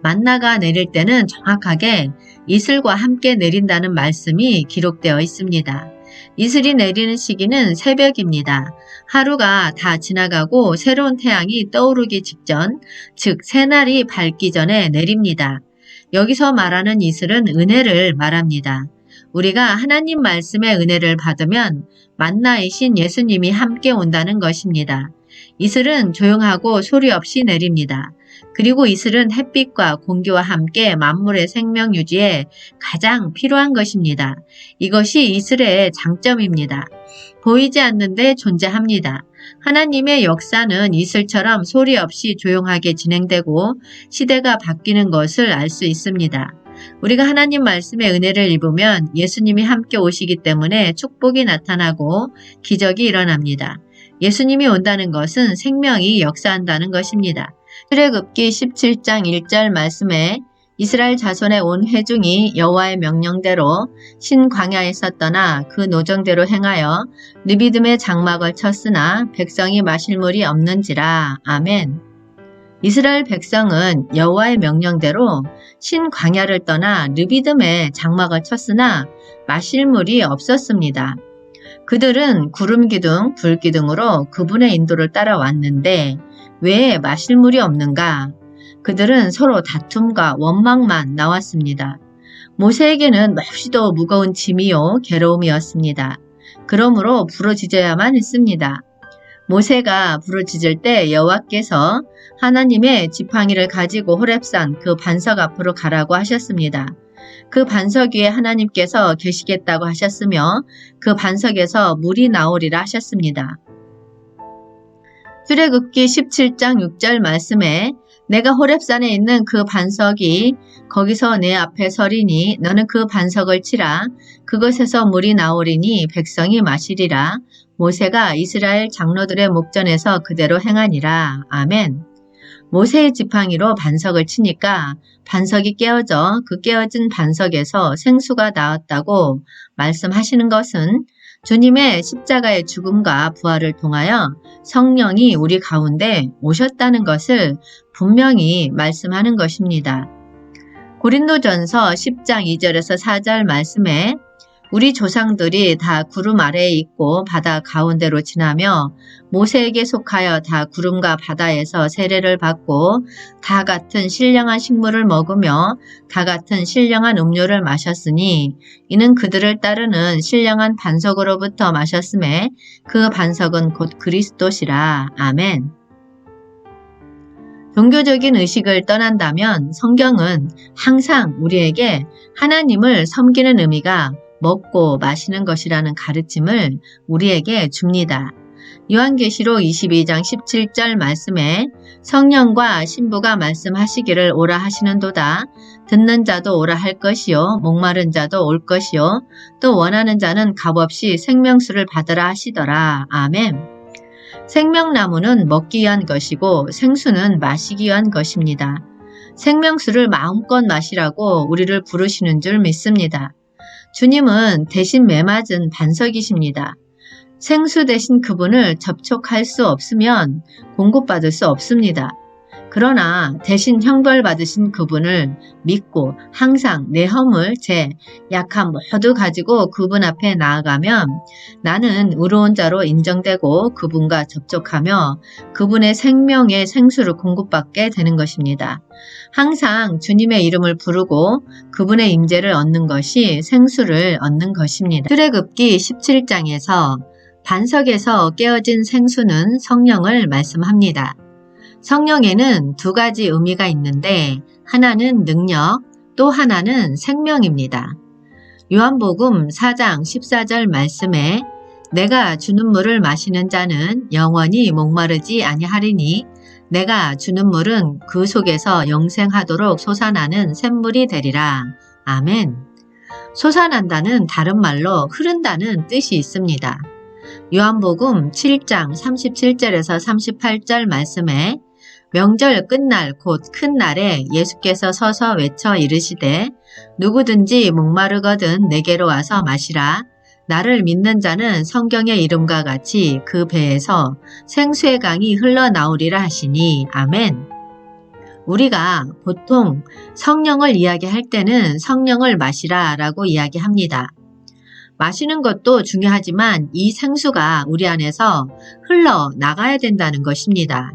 만나가 내릴 때는 정확하게 이슬과 함께 내린다는 말씀이 기록되어 있습니다. 이슬이 내리는 시기는 새벽입니다. 하루가 다 지나가고 새로운 태양이 떠오르기 직전, 즉 새날이 밝기 전에 내립니다. 여기서 말하는 이슬은 은혜를 말합니다. 우리가 하나님 말씀의 은혜를 받으면 만나이신 예수님이 함께 온다는 것입니다. 이슬은 조용하고 소리 없이 내립니다. 그리고 이슬은 햇빛과 공기와 함께 만물의 생명 유지에 가장 필요한 것입니다. 이것이 이슬의 장점입니다. 보이지 않는데 존재합니다. 하나님의 역사는 이슬처럼 소리 없이 조용하게 진행되고 시대가 바뀌는 것을 알 수 있습니다. 우리가 하나님 말씀의 은혜를 입으면 예수님이 함께 오시기 때문에 축복이 나타나고 기적이 일어납니다. 예수님이 온다는 것은 생명이 역사한다는 것입니다. 출애굽기 17장 1절 말씀에 이스라엘 자손의 온 회중이 여호와의 명령대로 신광야에서 떠나 그 노정대로 행하여 느비듬의 장막을 쳤으나 백성이 마실 물이 없는지라. 아멘. 이스라엘 백성은 여호와의 명령대로 신광야를 떠나 느비듬의 장막을 쳤으나 마실 물이 없었습니다. 그들은 구름기둥, 불기둥으로 그분의 인도를 따라왔는데 왜 마실 물이 없는가? 그들은 서로 다툼과 원망만 나왔습니다. 모세에게는 몹시도 무거운 짐이요 괴로움이었습니다. 그러므로 부르짖어야만 했습니다. 모세가 부르짖을 때 여호와께서 하나님의 지팡이를 가지고 호렙산 그 반석 앞으로 가라고 하셨습니다. 그 반석 위에 하나님께서 계시겠다고 하셨으며 그 반석에서 물이 나오리라 하셨습니다. 출애굽기 17장 6절 말씀에 내가 호렙산에 있는 그 반석이 거기서 내 앞에 서리니 너는 그 반석을 치라. 그것에서 물이 나오리니 백성이 마시리라. 모세가 이스라엘 장로들의 목전에서 그대로 행하니라. 아멘. 모세의 지팡이로 반석을 치니까 반석이 깨어져 그 깨어진 반석에서 생수가 나왔다고 말씀하시는 것은 주님의 십자가의 죽음과 부활을 통하여 성령이 우리 가운데 오셨다는 것을 분명히 말씀하는 것입니다. 고린도전서 10장 2절에서 4절 말씀에 우리 조상들이 다 구름 아래에 있고 바다 가운데로 지나며 모세에게 속하여 다 구름과 바다에서 세례를 받고 다 같은 신령한 식물을 먹으며 다 같은 신령한 음료를 마셨으니 이는 그들을 따르는 신령한 반석으로부터 마셨음에 그 반석은 곧 그리스도시라. 아멘. 종교적인 의식을 떠난다면 성경은 항상 우리에게 하나님을 섬기는 의미가 먹고 마시는 것이라는 가르침을 우리에게 줍니다. 요한계시록 22장 17절 말씀에 성령과 신부가 말씀하시기를 오라 하시는도다. 듣는 자도 오라 할 것이요 목마른 자도 올 것이요 또 원하는 자는 값없이 생명수를 받으라 하시더라. 아멘. 생명나무는 먹기 위한 것이고 생수는 마시기 위한 것입니다. 생명수를 마음껏 마시라고 우리를 부르시는 줄 믿습니다. 주님은 대신 매맞은 반석이십니다. 생수 대신 그분을 접촉할 수 없으면 공급받을 수 없습니다. 그러나 대신 형벌받으신 그분을 믿고 항상 내 허물, 제 약함 모두 가지고 그분 앞에 나아가면 나는 의로운 자로 인정되고 그분과 접촉하며 그분의 생명의 생수를 공급받게 되는 것입니다. 항상 주님의 이름을 부르고 그분의 임재를 얻는 것이 생수를 얻는 것입니다. 출애굽기 17장에서 반석에서 깨어진 생수는 성령을 말씀합니다. 성령에는 두 가지 의미가 있는데 하나는 능력, 또 하나는 생명입니다. 요한복음 4장 14절 말씀에 내가 주는 물을 마시는 자는 영원히 목마르지 아니하리니 내가 주는 물은 그 속에서 영생하도록 솟아나는 샘물이 되리라. 아멘. 솟아난다는 다른 말로 흐른다는 뜻이 있습니다. 요한복음 7장 37절에서 38절 말씀에 명절 끝날 곧 큰 날에 예수께서 서서 외쳐 이르시되 누구든지 목마르거든 내게로 와서 마시라. 나를 믿는 자는 성경의 이름과 같이 그 배에서 생수의 강이 흘러나오리라 하시니. 아멘. 우리가 보통 성령을 이야기할 때는 성령을 마시라 라고 이야기합니다. 마시는 것도 중요하지만 이 생수가 우리 안에서 흘러나가야 된다는 것입니다.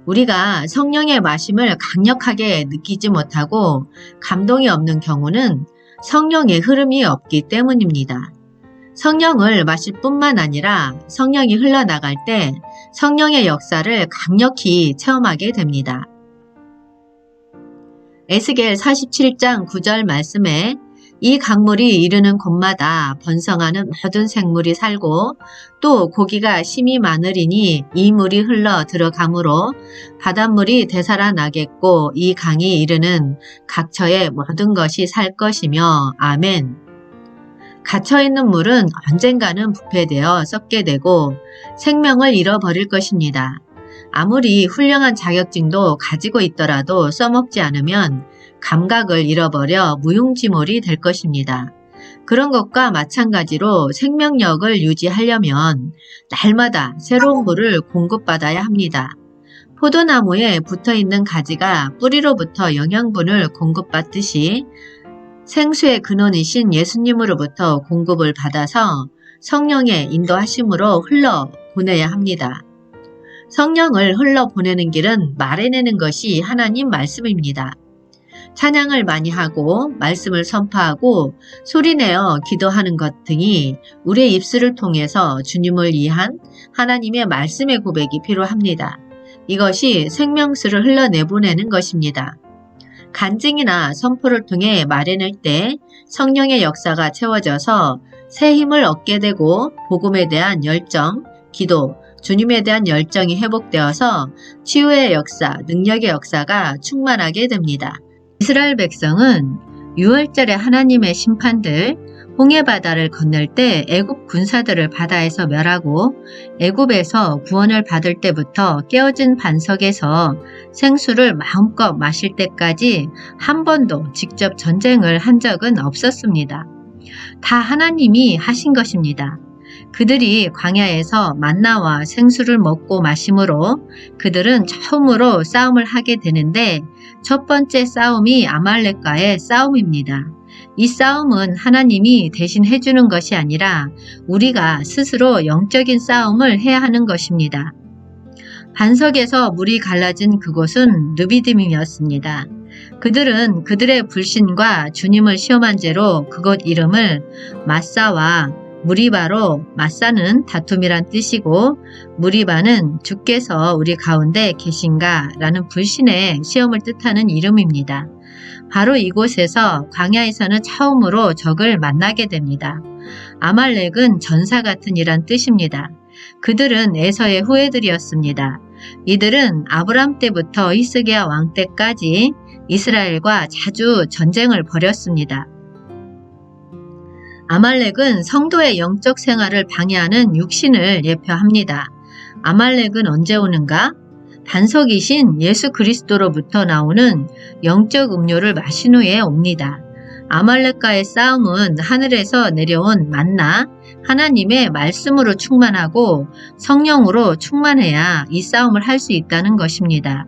우리가 성령의 마심을 강력하게 느끼지 못하고 감동이 없는 경우는 성령의 흐름이 없기 때문입니다. 성령을 마실 뿐만 아니라 성령이 흘러나갈 때 성령의 역사를 강력히 체험하게 됩니다. 에스겔 47장 9절 말씀에 이 강물이 이르는 곳마다 번성하는 모든 생물이 살고 또 고기가 심이 많으리니 이 물이 흘러 들어가므로 바닷물이 되살아나겠고 이 강이 이르는 각처의 모든 것이 살 것이며 아멘. 갇혀있는 물은 언젠가는 부패되어 썩게 되고 생명을 잃어버릴 것입니다. 아무리 훌륭한 자격증도 가지고 있더라도 써먹지 않으면 감각을 잃어버려 무용지물이 될 것입니다. 그런 것과 마찬가지로 생명력을 유지하려면 날마다 새로운 물을 공급받아야 합니다. 포도나무에 붙어있는 가지가 뿌리로부터 영양분을 공급받듯이 생수의 근원이신 예수님으로부터 공급을 받아서 성령의 인도하심으로 흘러보내야 합니다. 성령을 흘러보내는 길은 말해내는 것이 하나님 말씀입니다. 찬양을 많이 하고 말씀을 선포하고 소리내어 기도하는 것 등이 우리의 입술을 통해서 주님을 위한 하나님의 말씀의 고백이 필요합니다. 이것이 생명수를 흘러내보내는 것입니다. 간증이나 선포를 통해 말해낼 때 성령의 역사가 채워져서 새 힘을 얻게 되고 복음에 대한 열정, 기도, 주님에 대한 열정이 회복되어서 치유의 역사, 능력의 역사가 충만하게 됩니다. 이스라엘 백성은 유월절에 하나님의 심판들, 홍해바다를 건널 때 애굽 군사들을 바다에서 멸하고 애굽에서 구원을 받을 때부터 깨어진 반석에서 생수를 마음껏 마실 때까지 한 번도 직접 전쟁을 한 적은 없었습니다. 다 하나님이 하신 것입니다. 그들이 광야에서 만나와 생수를 먹고 마심으로 그들은 처음으로 싸움을 하게 되는데 첫 번째 싸움이 아말렉과의 싸움입니다. 이 싸움은 하나님이 대신 해주는 것이 아니라 우리가 스스로 영적인 싸움을 해야 하는 것입니다. 반석에서 물이 갈라진 그곳은 르비딤이었습니다. 그들은 그들의 불신과 주님을 시험한 죄로 그곳 이름을 마사와 무리바로, 마사는 다툼이란 뜻이고 무리바는 주께서 우리 가운데 계신가 라는 불신의 시험을 뜻하는 이름입니다. 바로 이곳에서 광야에서는 처음으로 적을 만나게 됩니다. 아말렉은 전사 같은 이란 뜻입니다. 그들은 에서의 후예들이었습니다. 이들은 아브람 때부터 히스기야 왕 때까지 이스라엘과 자주 전쟁을 벌였습니다. 아말렉은 성도의 영적 생활을 방해하는 육신을 예표합니다. 아말렉은 언제 오는가? 반석이신 예수 그리스도로부터 나오는 영적 음료를 마신 후에 옵니다. 아말렉과의 싸움은 하늘에서 내려온 만나, 하나님의 말씀으로 충만하고 성령으로 충만해야 이 싸움을 할 수 있다는 것입니다.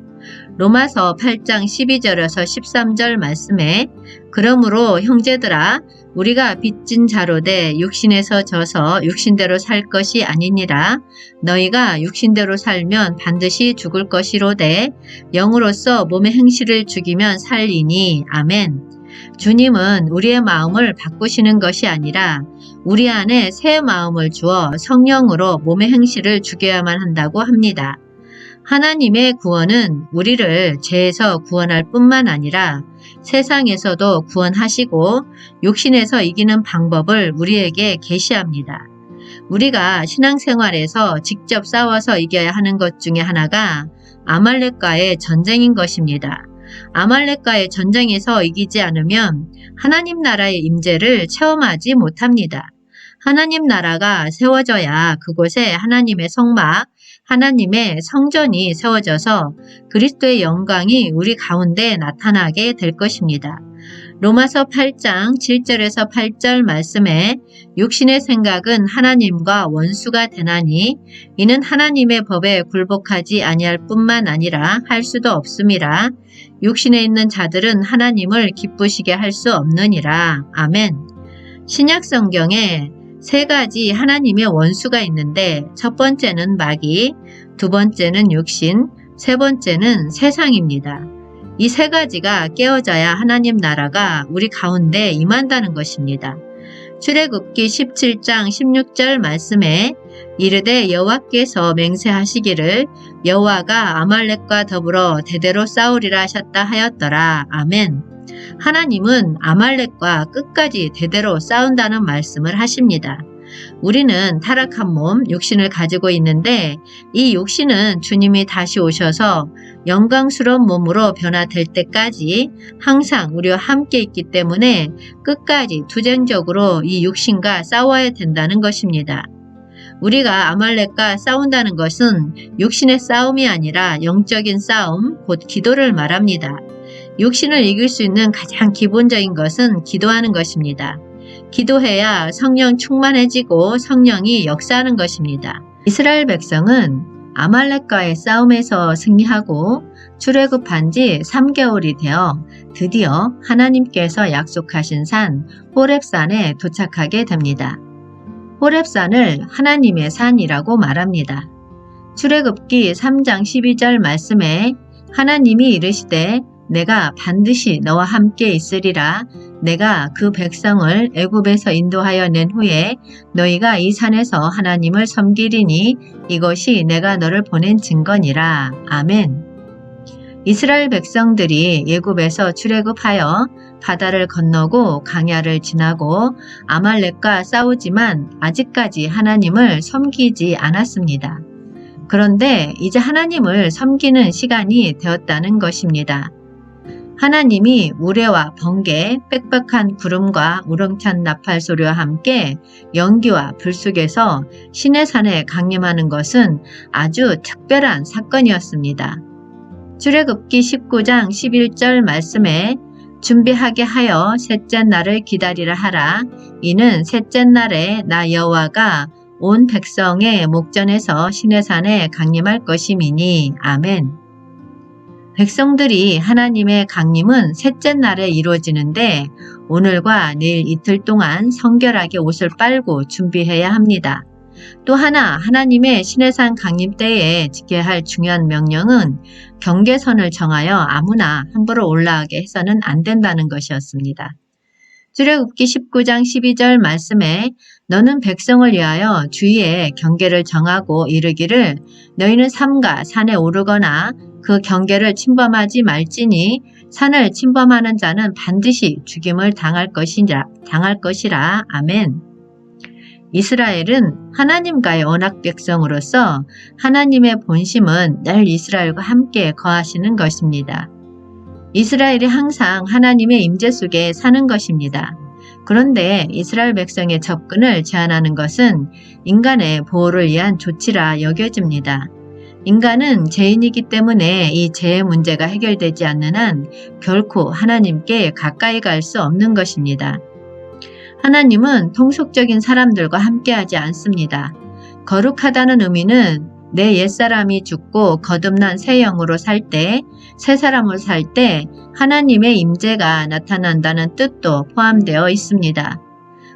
로마서 8장 12절에서 13절 말씀에 그러므로 형제들아 우리가 빚진 자로되 육신에서 져서 육신대로 살 것이 아니니라 너희가 육신대로 살면 반드시 죽을 것이로되 영으로서 몸의 행실을 죽이면 살리니 아멘. 주님은 우리의 마음을 바꾸시는 것이 아니라 우리 안에 새 마음을 주어 성령으로 몸의 행실을 죽여야만 한다고 합니다. 하나님의 구원은 우리를 죄에서 구원할 뿐만 아니라 세상에서도 구원하시고 육신에서 이기는 방법을 우리에게 계시합니다. 우리가 신앙생활에서 직접 싸워서 이겨야 하는 것 중에 하나가 아말렉과의 전쟁인 것입니다. 아말렉과의 전쟁에서 이기지 않으면 하나님 나라의 임재를 체험하지 못합니다. 하나님 나라가 세워져야 그곳에 하나님의 성막, 하나님의 성전이 세워져서 그리스도의 영광이 우리 가운데 나타나게 될 것입니다. 로마서 8장 7절에서 8절 말씀에 육신의 생각은 하나님과 원수가 되나니 이는 하나님의 법에 굴복하지 아니할 뿐만 아니라 할 수도 없음이라 육신에 있는 자들은 하나님을 기쁘시게 할 수 없느니라. 아멘. 신약 성경에 세 가지 하나님의 원수가 있는데 첫 번째는 마귀, 두 번째는 육신, 세 번째는 세상입니다. 이 세 가지가 깨어져야 하나님 나라가 우리 가운데 임한다는 것입니다. 출애굽기 17장 16절 말씀에 이르되 여호와께서 맹세하시기를 여호와가 아말렉과 더불어 대대로 싸우리라 하셨다 하였더라. 아멘. 하나님은 아말렉과 끝까지 대대로 싸운다는 말씀을 하십니다. 우리는 타락한 몸, 육신을 가지고 있는데 이 육신은 주님이 다시 오셔서 영광스러운 몸으로 변화될 때까지 항상 우리와 함께 있기 때문에 끝까지 투쟁적으로 이 육신과 싸워야 된다는 것입니다. 우리가 아말렉과 싸운다는 것은 육신의 싸움이 아니라 영적인 싸움, 곧 기도를 말합니다. 육신을 이길 수 있는 가장 기본적인 것은 기도하는 것입니다. 기도해야 성령 충만해지고 성령이 역사하는 것입니다. 이스라엘 백성은 아말렉과의 싸움에서 승리하고 출애굽한 지 3개월이 되어 드디어 하나님께서 약속하신 산 호렙산에 도착하게 됩니다. 호렙산을 하나님의 산이라고 말합니다. 출애굽기 3장 12절 말씀에 하나님이 이르시되 내가 반드시 너와 함께 있으리라. 내가 그 백성을 애굽에서 인도하여 낸 후에 너희가 이 산에서 하나님을 섬기리니 이것이 내가 너를 보낸 증거니라. 아멘. 이스라엘 백성들이 애굽에서 출애굽하여 바다를 건너고 강야를 지나고 아말렉과 싸우지만 아직까지 하나님을 섬기지 않았습니다. 그런데 이제 하나님을 섬기는 시간이 되었다는 것입니다. 하나님이 우레와 번개, 빽빽한 구름과 우렁찬 나팔 소리와 함께 연기와 불 속에서 시내산에 강림하는 것은 아주 특별한 사건이었습니다. 출애굽기 19장 11절 말씀에 준비하게 하여 셋째 날을 기다리라 하라. 이는 셋째 날에 나 여호와가 온 백성의 목전에서 시내산에 강림할 것임이니. 아멘. 백성들이 하나님의 강림은 셋째 날에 이루어지는데 오늘과 내일 이틀 동안 성결하게 옷을 빨고 준비해야 합니다. 또 하나님의 시내산 강림 때에 지켜야 할 중요한 명령은 경계선을 정하여 아무나 함부로 올라가게 해서는 안 된다는 것이었습니다. 출애굽기 19장 12절 말씀에 너는 백성을 위하여 주위에 경계를 정하고 이르기를 너희는 삼가 산에 오르거나 그 경계를 침범하지 말지니 산을 침범하는 자는 반드시 죽임을 당할 것이라. 아멘. 이스라엘은 하나님과의 언약 백성으로서 하나님의 본심은 늘 이스라엘과 함께 거하시는 것입니다. 이스라엘이 항상 하나님의 임재 속에 사는 것입니다. 그런데 이스라엘 백성의 접근을 제한하는 것은 인간의 보호를 위한 조치라 여겨집니다. 인간은 죄인이기 때문에 이 죄의 문제가 해결되지 않는 한 결코 하나님께 가까이 갈 수 없는 것입니다. 하나님은 통속적인 사람들과 함께하지 않습니다. 거룩하다는 의미는 내 옛사람이 죽고 거듭난 새 영으로 살 때, 새 사람으로 살 때 하나님의 임재가 나타난다는 뜻도 포함되어 있습니다.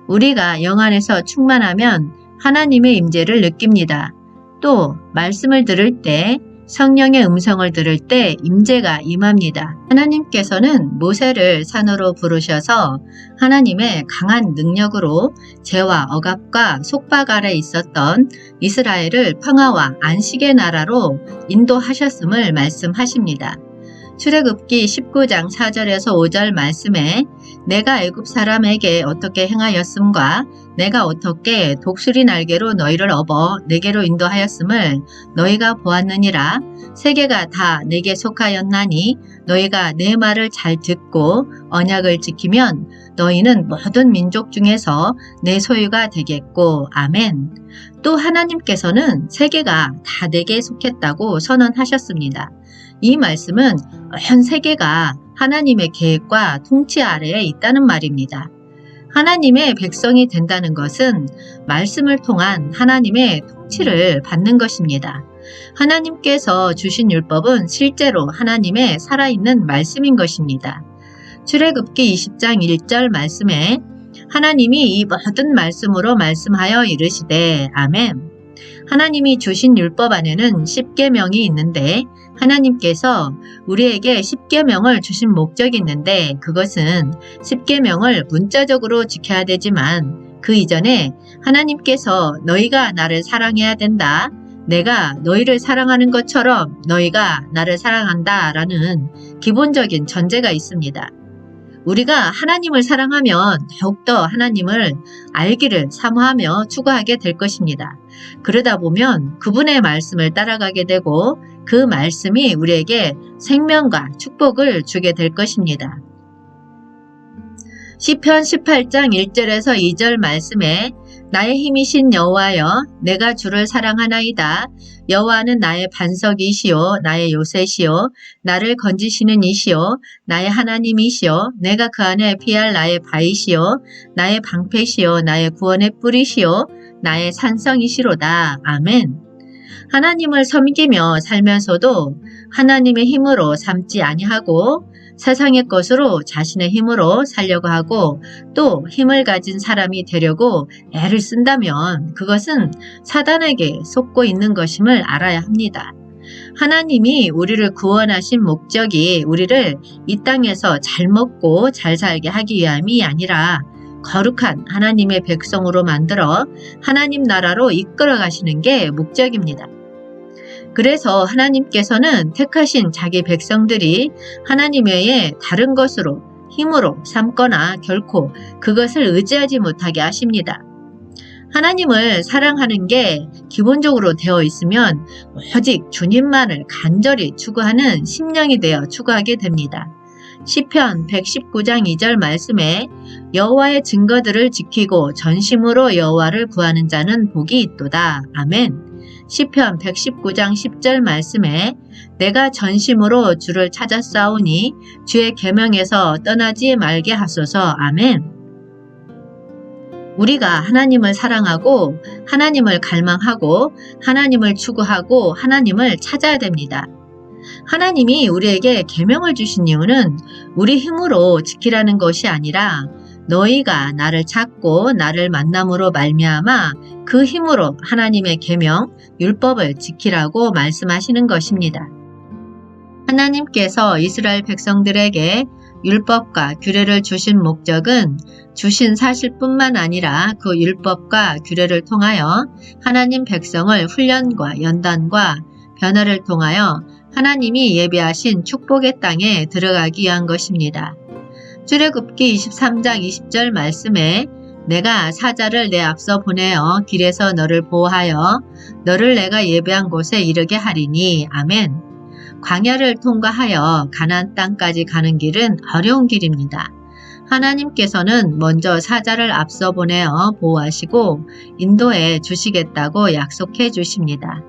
우리가 영 안에서 충만하면 하나님의 임재를 느낍니다. 또 말씀을 들을 때, 성령의 음성을 들을 때 임재가 임합니다. 하나님께서는 모세를 산으로 부르셔서 하나님의 강한 능력으로 죄와 억압과 속박 아래 있었던 이스라엘을 평화와 안식의 나라로 인도하셨음을 말씀하십니다. 출애굽기 19장 4절에서 5절 말씀에 내가 애굽 사람에게 어떻게 행하였음과 내가 어떻게 독수리 날개로 너희를 업어 내게로 인도하였음을 너희가 보았느니라. 세계가 다 내게 속하였나니 너희가 내 말을 잘 듣고 언약을 지키면 너희는 모든 민족 중에서 내 소유가 되겠고. 아멘. 또 하나님께서는 세계가 다 내게 속했다고 선언하셨습니다. 이 말씀은 현 세계가 하나님의 계획과 통치 아래에 있다는 말입니다. 하나님의 백성이 된다는 것은 말씀을 통한 하나님의 통치를 받는 것입니다. 하나님께서 주신 율법은 실제로 하나님의 살아있는 말씀인 것입니다. 출애굽기 20장 1절 말씀에 하나님이 이 모든 말씀으로 말씀하여 이르시되. 아멘. 하나님이 주신 율법 안에는 10계명이 있는데 하나님께서 우리에게 10계명을 주신 목적이 있는데 그것은 10계명을 문자적으로 지켜야 되지만 그 이전에 하나님께서 너희가 나를 사랑해야 된다. 내가 너희를 사랑하는 것처럼 너희가 나를 사랑한다 라는 기본적인 전제가 있습니다. 우리가 하나님을 사랑하면 더욱더 하나님을 알기를 사모하며 추구하게 될 것입니다. 그러다 보면 그분의 말씀을 따라가게 되고 그 말씀이 우리에게 생명과 축복을 주게 될 것입니다. 시편 18장 1절에서 2절 말씀에 나의 힘이신 여호와여 내가 주를 사랑하나이다. 여호와는 나의 반석이시요 나의 요새시요 나를 건지시는 이시요 나의 하나님이시요 내가 그 안에 피할 나의 바위시요 나의 방패시요 나의 구원의 뿌리시요 나의 산성이시로다. 아멘. 하나님을 섬기며 살면서도 하나님의 힘으로 삼지 아니하고 세상의 것으로 자신의 힘으로 살려고 하고 또 힘을 가진 사람이 되려고 애를 쓴다면 그것은 사단에게 속고 있는 것임을 알아야 합니다. 하나님이 우리를 구원하신 목적이 우리를 이 땅에서 잘 먹고 잘 살게 하기 위함이 아니라 거룩한 하나님의 백성으로 만들어 하나님 나라로 이끌어 가시는 게 목적입니다. 그래서 하나님께서는 택하신 자기 백성들이 하나님 외에 다른 것으로 힘으로 삼거나 결코 그것을 의지하지 못하게 하십니다. 하나님을 사랑하는 게 기본적으로 되어 있으면 오직 주님만을 간절히 추구하는 심령이 되어 추구하게 됩니다. 시편 119장 2절 말씀에 여호와의 증거들을 지키고 전심으로 여호와를 구하는 자는 복이 있도다. 아멘. 시편 119장 10절 말씀에 내가 전심으로 주를 찾았사오니 주의 계명에서 떠나지 말게 하소서. 아멘. 우리가 하나님을 사랑하고 하나님을 갈망하고 하나님을 추구하고 하나님을 찾아야 됩니다. 하나님이 우리에게 계명을 주신 이유는 우리 힘으로 지키라는 것이 아니라 너희가 나를 찾고 나를 만남으로 말미암아 그 힘으로 하나님의 계명, 율법을 지키라고 말씀하시는 것입니다. 하나님께서 이스라엘 백성들에게 율법과 규례를 주신 목적은 주신 사실뿐만 아니라 그 율법과 규례를 통하여 하나님 백성을 훈련과 연단과 변화를 통하여 하나님이 예비하신 축복의 땅에 들어가기 위한 것입니다. 출애굽기 23장 20절 말씀에 내가 사자를 내 앞서 보내어 길에서 너를 보호하여 너를 내가 예배한 곳에 이르게 하리니. 아멘. 광야를 통과하여 가나안 땅까지 가는 길은 어려운 길입니다. 하나님께서는 먼저 사자를 앞서 보내어 보호하시고 인도해 주시겠다고 약속해 주십니다.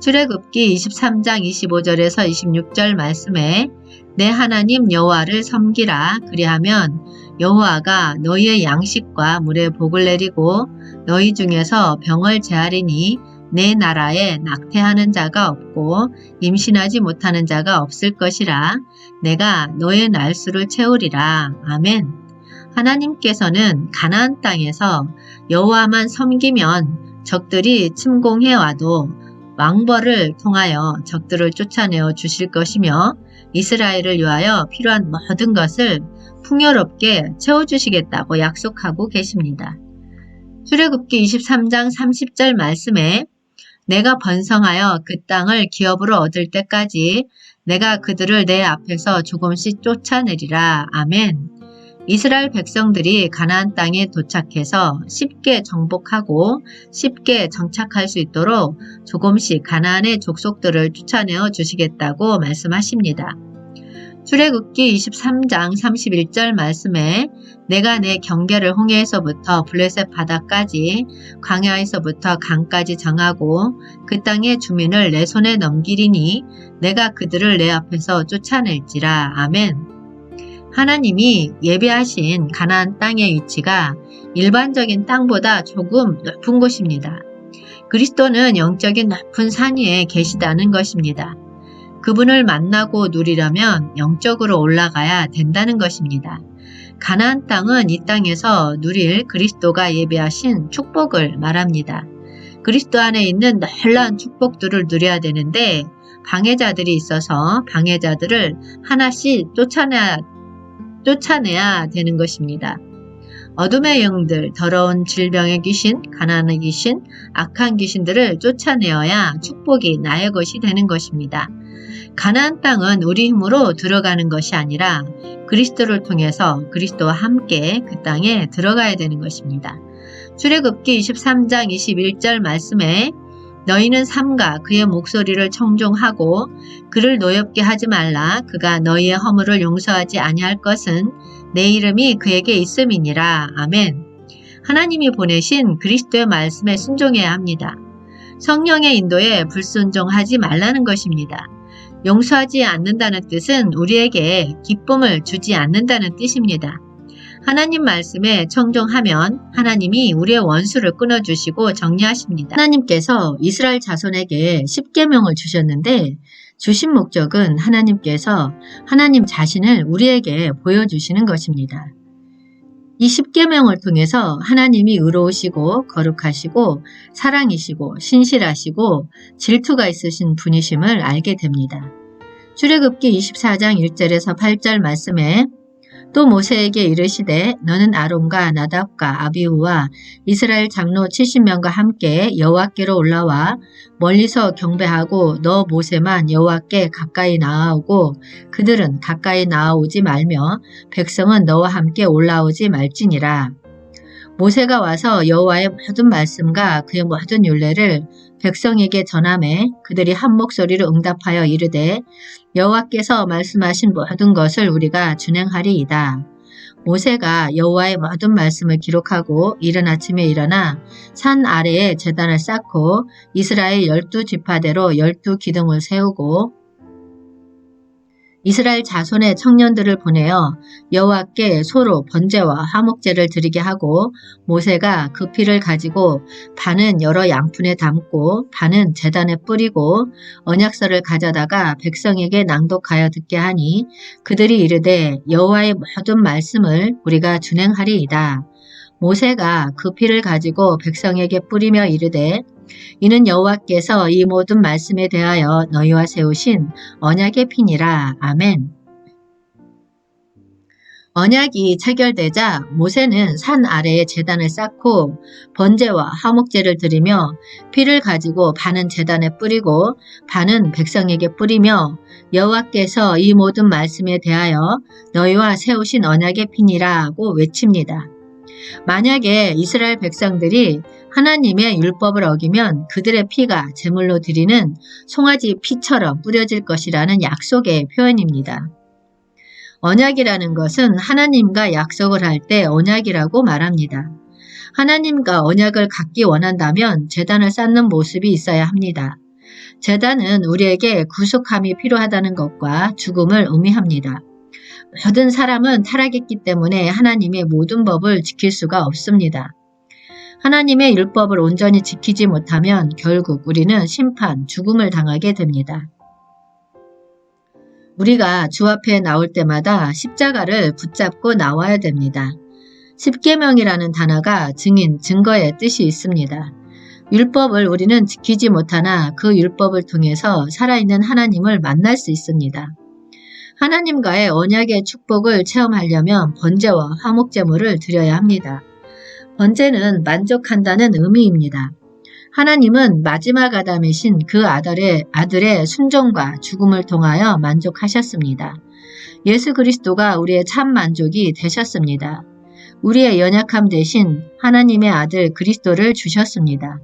출애굽기 23장 25절에서 26절 말씀에 내 하나님 여호와를 섬기라. 그리하면 여호와가 너희의 양식과 물에 복을 내리고 너희 중에서 병을 제하리니 내 나라에 낙태하는 자가 없고 임신하지 못하는 자가 없을 것이라. 내가 너의 날수를 채우리라. 아멘. 하나님께서는 가나안 땅에서 여호와만 섬기면 적들이 침공해 와도 왕벌을 통하여 적들을 쫓아내어 주실 것이며 이스라엘을 위하여 필요한 모든 것을 풍요롭게 채워주시겠다고 약속하고 계십니다. 출애굽기 23장 30절 말씀에 내가 번성하여 그 땅을 기업으로 얻을 때까지 내가 그들을 내 앞에서 조금씩 쫓아내리라. 아멘. 이스라엘 백성들이 가나안 땅에 도착해서 쉽게 정복하고 쉽게 정착할 수 있도록 조금씩 가나안의 족속들을 쫓아내어 주시겠다고 말씀하십니다. 출애굽기 23장 31절 말씀에 내가 내 경계를 홍해에서부터 블레셋 바다까지 광야에서부터 강까지 정하고 그 땅의 주민을 내 손에 넘기리니 내가 그들을 내 앞에서 쫓아낼지라. 아멘. 하나님이 예비하신 가나안 땅의 위치가 일반적인 땅보다 조금 높은 곳입니다. 그리스도는 영적인 높은 산 위에 계시다는 것입니다. 그분을 만나고 누리려면 영적으로 올라가야 된다는 것입니다. 가나안 땅은 이 땅에서 누릴 그리스도가 예비하신 축복을 말합니다. 그리스도 안에 있는 놀라운 축복들을 누려야 되는데 방해자들이 있어서 방해자들을 하나씩 쫓아내야 되는 것입니다. 어둠의 영들, 더러운 질병의 귀신, 가난의 귀신, 악한 귀신들을 쫓아내어야 축복이 나의 것이 되는 것입니다. 가나안 땅은 우리 힘으로 들어가는 것이 아니라 그리스도를 통해서 그리스도와 함께 그 땅에 들어가야 되는 것입니다. 출애굽기 23장 21절 말씀에 너희는 삼가 그의 목소리를 청종하고 그를 노엽게 하지 말라. 그가 너희의 허물을 용서하지 아니할 것은 내 이름이 그에게 있음이니라. 아멘. 하나님이 보내신 그리스도의 말씀에 순종해야 합니다. 성령의 인도에 불순종하지 말라는 것입니다. 용서하지 않는다는 뜻은 우리에게 기쁨을 주지 않는다는 뜻입니다. 하나님 말씀에 청종하면 하나님이 우리의 원수를 끊어주시고 정리하십니다. 하나님께서 이스라엘 자손에게 십계명을 주셨는데 주신 목적은 하나님께서 하나님 자신을 우리에게 보여주시는 것입니다. 이 십계명을 통해서 하나님이 의로우시고 거룩하시고 사랑이시고 신실하시고 질투가 있으신 분이심을 알게 됩니다. 출애굽기 24장 1절에서 8절 말씀에 또 모세에게 이르시되 너는 아론과 나답과 아비후와 이스라엘 장로 70명과 함께 여호와께로 올라와 멀리서 경배하고 너 모세만 여호와께 가까이 나아오고 그들은 가까이 나아오지 말며 백성은 너와 함께 올라오지 말지니라. 모세가 와서 여호와의 모든 말씀과 그의 모든 율례를 백성에게 전하매 그들이 한 목소리로 응답하여 이르되 여호와께서 말씀하신 모든 것을 우리가 준행하리이다. 모세가 여호와의 모든 말씀을 기록하고 이른 아침에 일어나 산 아래에 제단을 쌓고 이스라엘 12지파대로 12기둥을 세우고 이스라엘 자손의 청년들을 보내어 여호와께 소로 번제와 화목제를 드리게 하고 모세가 그 피를 가지고 반은 여러 양푼에 담고 반은 제단에 뿌리고 언약서를 가져다가 백성에게 낭독하여 듣게 하니 그들이 이르되 여호와의 모든 말씀을 우리가 준행하리이다. 모세가 그 피를 가지고 백성에게 뿌리며 이르되 이는 여호와께서 이 모든 말씀에 대하여 너희와 세우신 언약의 피니라. 아멘. 언약이 체결되자 모세는 산 아래에 제단을 쌓고 번제와 화목제를 드리며 피를 가지고 반은 제단에 뿌리고 반은 백성에게 뿌리며 여호와께서 이 모든 말씀에 대하여 너희와 세우신 언약의 피니라고 외칩니다. 만약에 이스라엘 백성들이 하나님의 율법을 어기면 그들의 피가 제물로 드리는 송아지 피처럼 뿌려질 것이라는 약속의 표현입니다. 언약이라는 것은 하나님과 약속을 할 때 언약이라고 말합니다. 하나님과 언약을 갖기 원한다면 제단을 쌓는 모습이 있어야 합니다. 제단은 우리에게 구속함이 필요하다는 것과 죽음을 의미합니다. 모든 사람은 타락했기 때문에 하나님의 모든 법을 지킬 수가 없습니다. 하나님의 율법을 온전히 지키지 못하면 결국 우리는 심판, 죽음을 당하게 됩니다. 우리가 주 앞에 나올 때마다 십자가를 붙잡고 나와야 됩니다. 십계명이라는 단어가 증인, 증거의 뜻이 있습니다. 율법을 우리는 지키지 못하나 그 율법을 통해서 살아있는 하나님을 만날 수 있습니다. 하나님과의 언약의 축복을 체험하려면 번제와 화목제물을 드려야 합니다. 번제는 만족한다는 의미입니다. 하나님은 마지막 아담이신 그 아들의 순종과 죽음을 통하여 만족하셨습니다. 예수 그리스도가 우리의 참 만족이 되셨습니다. 우리의 연약함 대신 하나님의 아들 그리스도를 주셨습니다.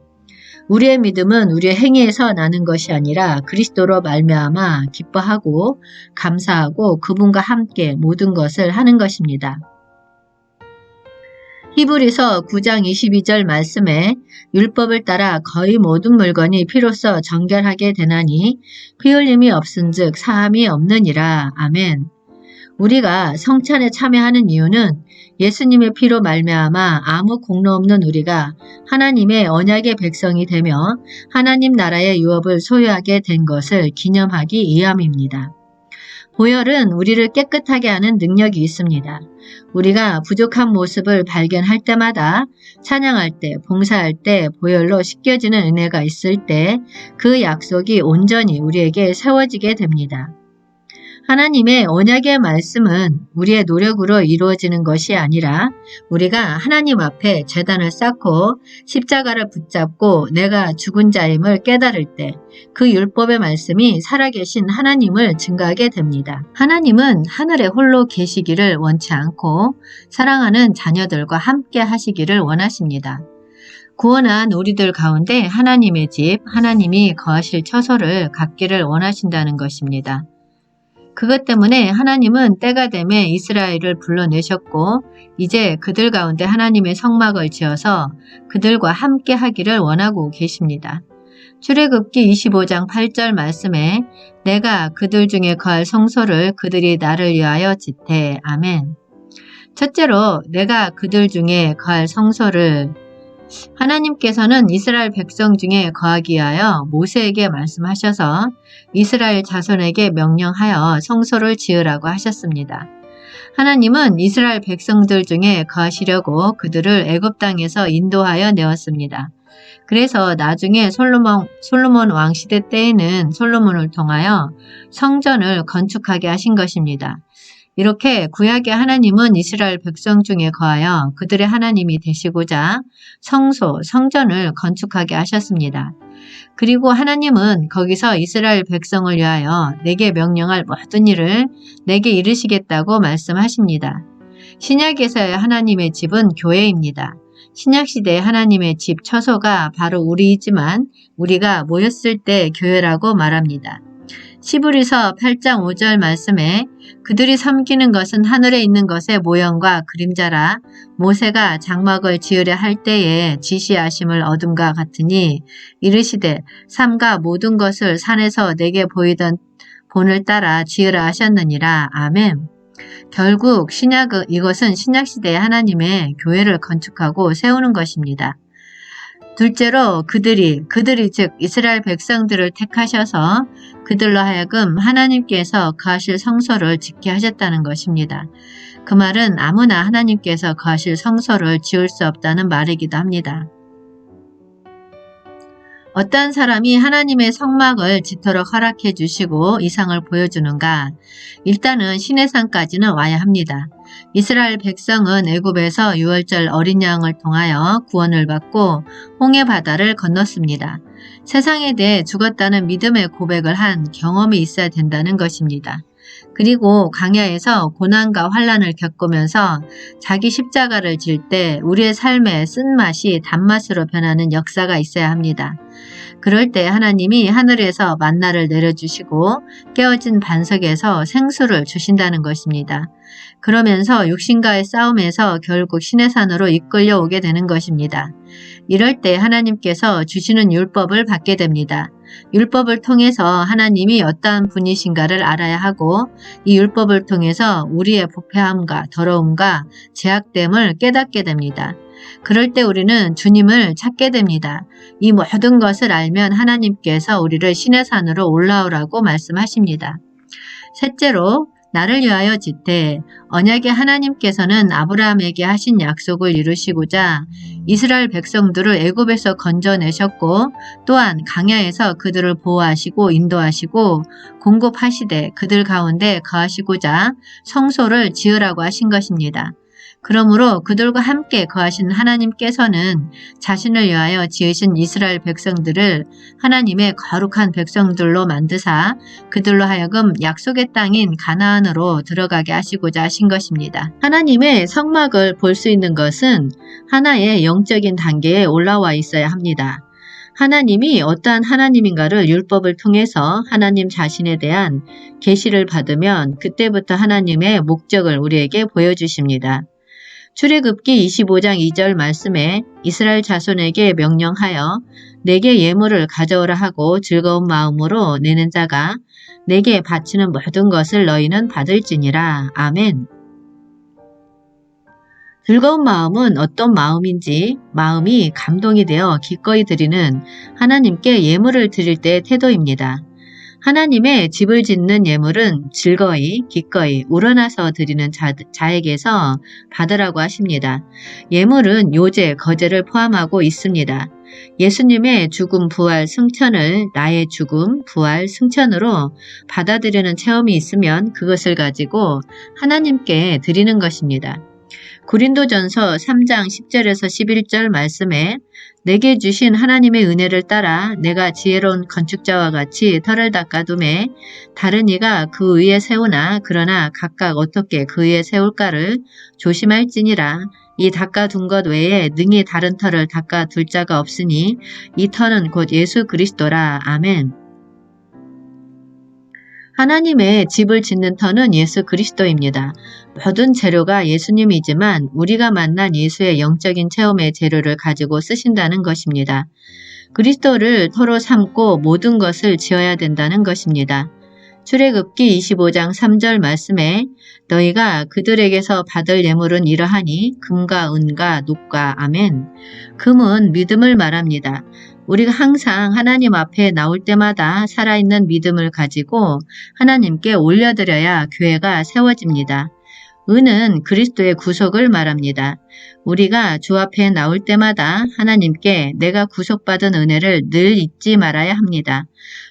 우리의 믿음은 우리의 행위에서 나는 것이 아니라 그리스도로 말미암아 기뻐하고 감사하고 그분과 함께 모든 것을 하는 것입니다. 히브리서 9장 22절 말씀에 율법을 따라 거의 모든 물건이 피로써 정결하게 되나니 피 흘림이 없은즉 사함이 없느니라. 아멘. 우리가 성찬에 참여하는 이유는 예수님의 피로 말미암아 아무 공로 없는 우리가 하나님의 언약의 백성이 되며 하나님 나라의 유업을 소유하게 된 것을 기념하기 위함입니다. 보혈은 우리를 깨끗하게 하는 능력이 있습니다. 우리가 부족한 모습을 발견할 때마다 찬양할 때, 봉사할 때 보혈로 씻겨지는 은혜가 있을 때 그 약속이 온전히 우리에게 세워지게 됩니다. 하나님의 언약의 말씀은 우리의 노력으로 이루어지는 것이 아니라 우리가 하나님 앞에 제단을 쌓고 십자가를 붙잡고 내가 죽은 자임을 깨달을 때 그 율법의 말씀이 살아계신 하나님을 증거하게 됩니다. 하나님은 하늘에 홀로 계시기를 원치 않고 사랑하는 자녀들과 함께 하시기를 원하십니다. 구원한 우리들 가운데 하나님의 집, 하나님이 거하실 처소를 갖기를 원하신다는 것입니다. 그것 때문에 하나님은 때가 되매 이스라엘을 불러내셨고 이제 그들 가운데 하나님의 성막을 지어서 그들과 함께 하기를 원하고 계십니다. 출애굽기 25장 8절 말씀에 내가 그들 중에 거할 성소를 그들이 나를 위하여 짓되 아멘. 첫째로 내가 그들 중에 거할 성소를 하나님께서는 이스라엘 백성 중에 거하기 위하여 모세에게 말씀하셔서 이스라엘 자손에게 명령하여 성소를 지으라고 하셨습니다. 하나님은 이스라엘 백성들 중에 거하시려고 그들을 애굽 땅에서 인도하여 내었습니다. 그래서 나중에 솔로몬 왕 시대 때에는 솔로몬을 통하여 성전을 건축하게 하신 것입니다. 이렇게 구약의 하나님은 이스라엘 백성 중에 거하여 그들의 하나님이 되시고자 성소, 성전을 건축하게 하셨습니다. 그리고 하나님은 거기서 이스라엘 백성을 위하여 내게 명령할 모든 일을 내게 이르시겠다고 말씀하십니다. 신약에서의 하나님의 집은 교회입니다. 신약시대의 하나님의 집 처소가 바로 우리이지만 우리가 모였을 때 교회라고 말합니다. 시브리서 8장 5절 말씀에 그들이 섬기는 것은 하늘에 있는 것의 모형과 그림자라 모세가 장막을 지으려 할 때에 지시하심을 얻음과 같으니 이르시되 삼가 모든 것을 산에서 내게 보이던 본을 따라 지으라 하셨느니라. 아멘. 결국 이것은 신약시대의 하나님의 교회를 건축하고 세우는 것입니다. 둘째로 그들이 즉 이스라엘 백성들을 택하셔서 그들로 하여금 하나님께서 거하실 성소를 짓게 하셨다는 것입니다. 그 말은 아무나 하나님께서 거하실 성소를 지을 수 없다는 말이기도 합니다. 어떤 사람이 하나님의 성막을 짓도록 허락해 주시고 이상을 보여주는가? 일단은 시내산까지는 와야 합니다. 이스라엘 백성은 애굽에서 유월절 어린 양을 통하여 구원을 받고 홍해 바다를 건넜습니다. 세상에 대해 죽었다는 믿음의 고백을 한 경험이 있어야 된다는 것입니다. 그리고 광야에서 고난과 환난을 겪으면서 자기 십자가를 질 때 우리의 삶의 쓴맛이 단맛으로 변하는 역사가 있어야 합니다. 그럴 때 하나님이 하늘에서 만나를 내려주시고 깨어진 반석에서 생수를 주신다는 것입니다. 그러면서 육신과의 싸움에서 결국 시내산으로 이끌려 오게 되는 것입니다. 이럴 때 하나님께서 주시는 율법을 받게 됩니다. 율법을 통해서 하나님이 어떠한 분이신가를 알아야 하고 이 율법을 통해서 우리의 부패함과 더러움과 제약됨을 깨닫게 됩니다. 그럴 때 우리는 주님을 찾게 됩니다. 이 모든 것을 알면 하나님께서 우리를 시내산으로 올라오라고 말씀하십니다. 셋째로 나를 위하여 짓되 언약의 하나님께서는 아브라함에게 하신 약속을 이루시고자 이스라엘 백성들을 애굽에서 건져내셨고 또한 광야에서 그들을 보호하시고 인도하시고 공급하시되 그들 가운데 거하시고자 성소를 지으라고 하신 것입니다. 그러므로 그들과 함께 거하신 하나님께서는 자신을 위하여 지으신 이스라엘 백성들을 하나님의 거룩한 백성들로 만드사 그들로 하여금 약속의 땅인 가나안으로 들어가게 하시고자 하신 것입니다. 하나님의 성막을 볼 수 있는 것은 하나의 영적인 단계에 올라와 있어야 합니다. 하나님이 어떠한 하나님인가를 율법을 통해서 하나님 자신에 대한 계시를 받으면 그때부터 하나님의 목적을 우리에게 보여주십니다. 출애굽기 25장 2절 말씀에 이스라엘 자손에게 명령하여 내게 예물을 가져오라 하고 즐거운 마음으로 내는 자가 내게 바치는 모든 것을 너희는 받을지니라. 아멘. 즐거운 마음은 어떤 마음인지 마음이 감동이 되어 기꺼이 드리는 하나님께 예물을 드릴 때의 태도입니다. 하나님의 집을 짓는 예물은 즐거이 기꺼이 우러나서 드리는 자에게서 받으라고 하십니다. 예물은 요제, 거제를 포함하고 있습니다. 예수님의 죽음, 부활, 승천을 나의 죽음, 부활, 승천으로 받아들이는 체험이 있으면 그것을 가지고 하나님께 드리는 것입니다. 고린도전서 3장 10절에서 11절 말씀에 내게 주신 하나님의 은혜를 따라 내가 지혜로운 건축자와 같이 터를 닦아두매 다른 이가 그 위에 세우나 그러나 각각 어떻게 그 위에 세울까를 조심할지니라. 이 닦아둔 것 외에 능히 다른 터를 닦아둘 자가 없으니 이 터는 곧 예수 그리스도라. 아멘. 하나님의 집을 짓는 터는 예수 그리스도입니다. 모든 재료가 예수님이지만 우리가 만난 예수의 영적인 체험의 재료를 가지고 쓰신다는 것입니다. 그리스도를 터로 삼고 모든 것을 지어야 된다는 것입니다. 출애굽기 25장 3절 말씀에 너희가 그들에게서 받을 예물은 이러하니 금과 은과 녹과 아멘. 금은 믿음을 말합니다. 우리가 항상 하나님 앞에 나올 때마다 살아있는 믿음을 가지고 하나님께 올려드려야 교회가 세워집니다. 은은 그리스도의 구속을 말합니다. 우리가 주 앞에 나올 때마다 하나님께 내가 구속받은 은혜를 늘 잊지 말아야 합니다.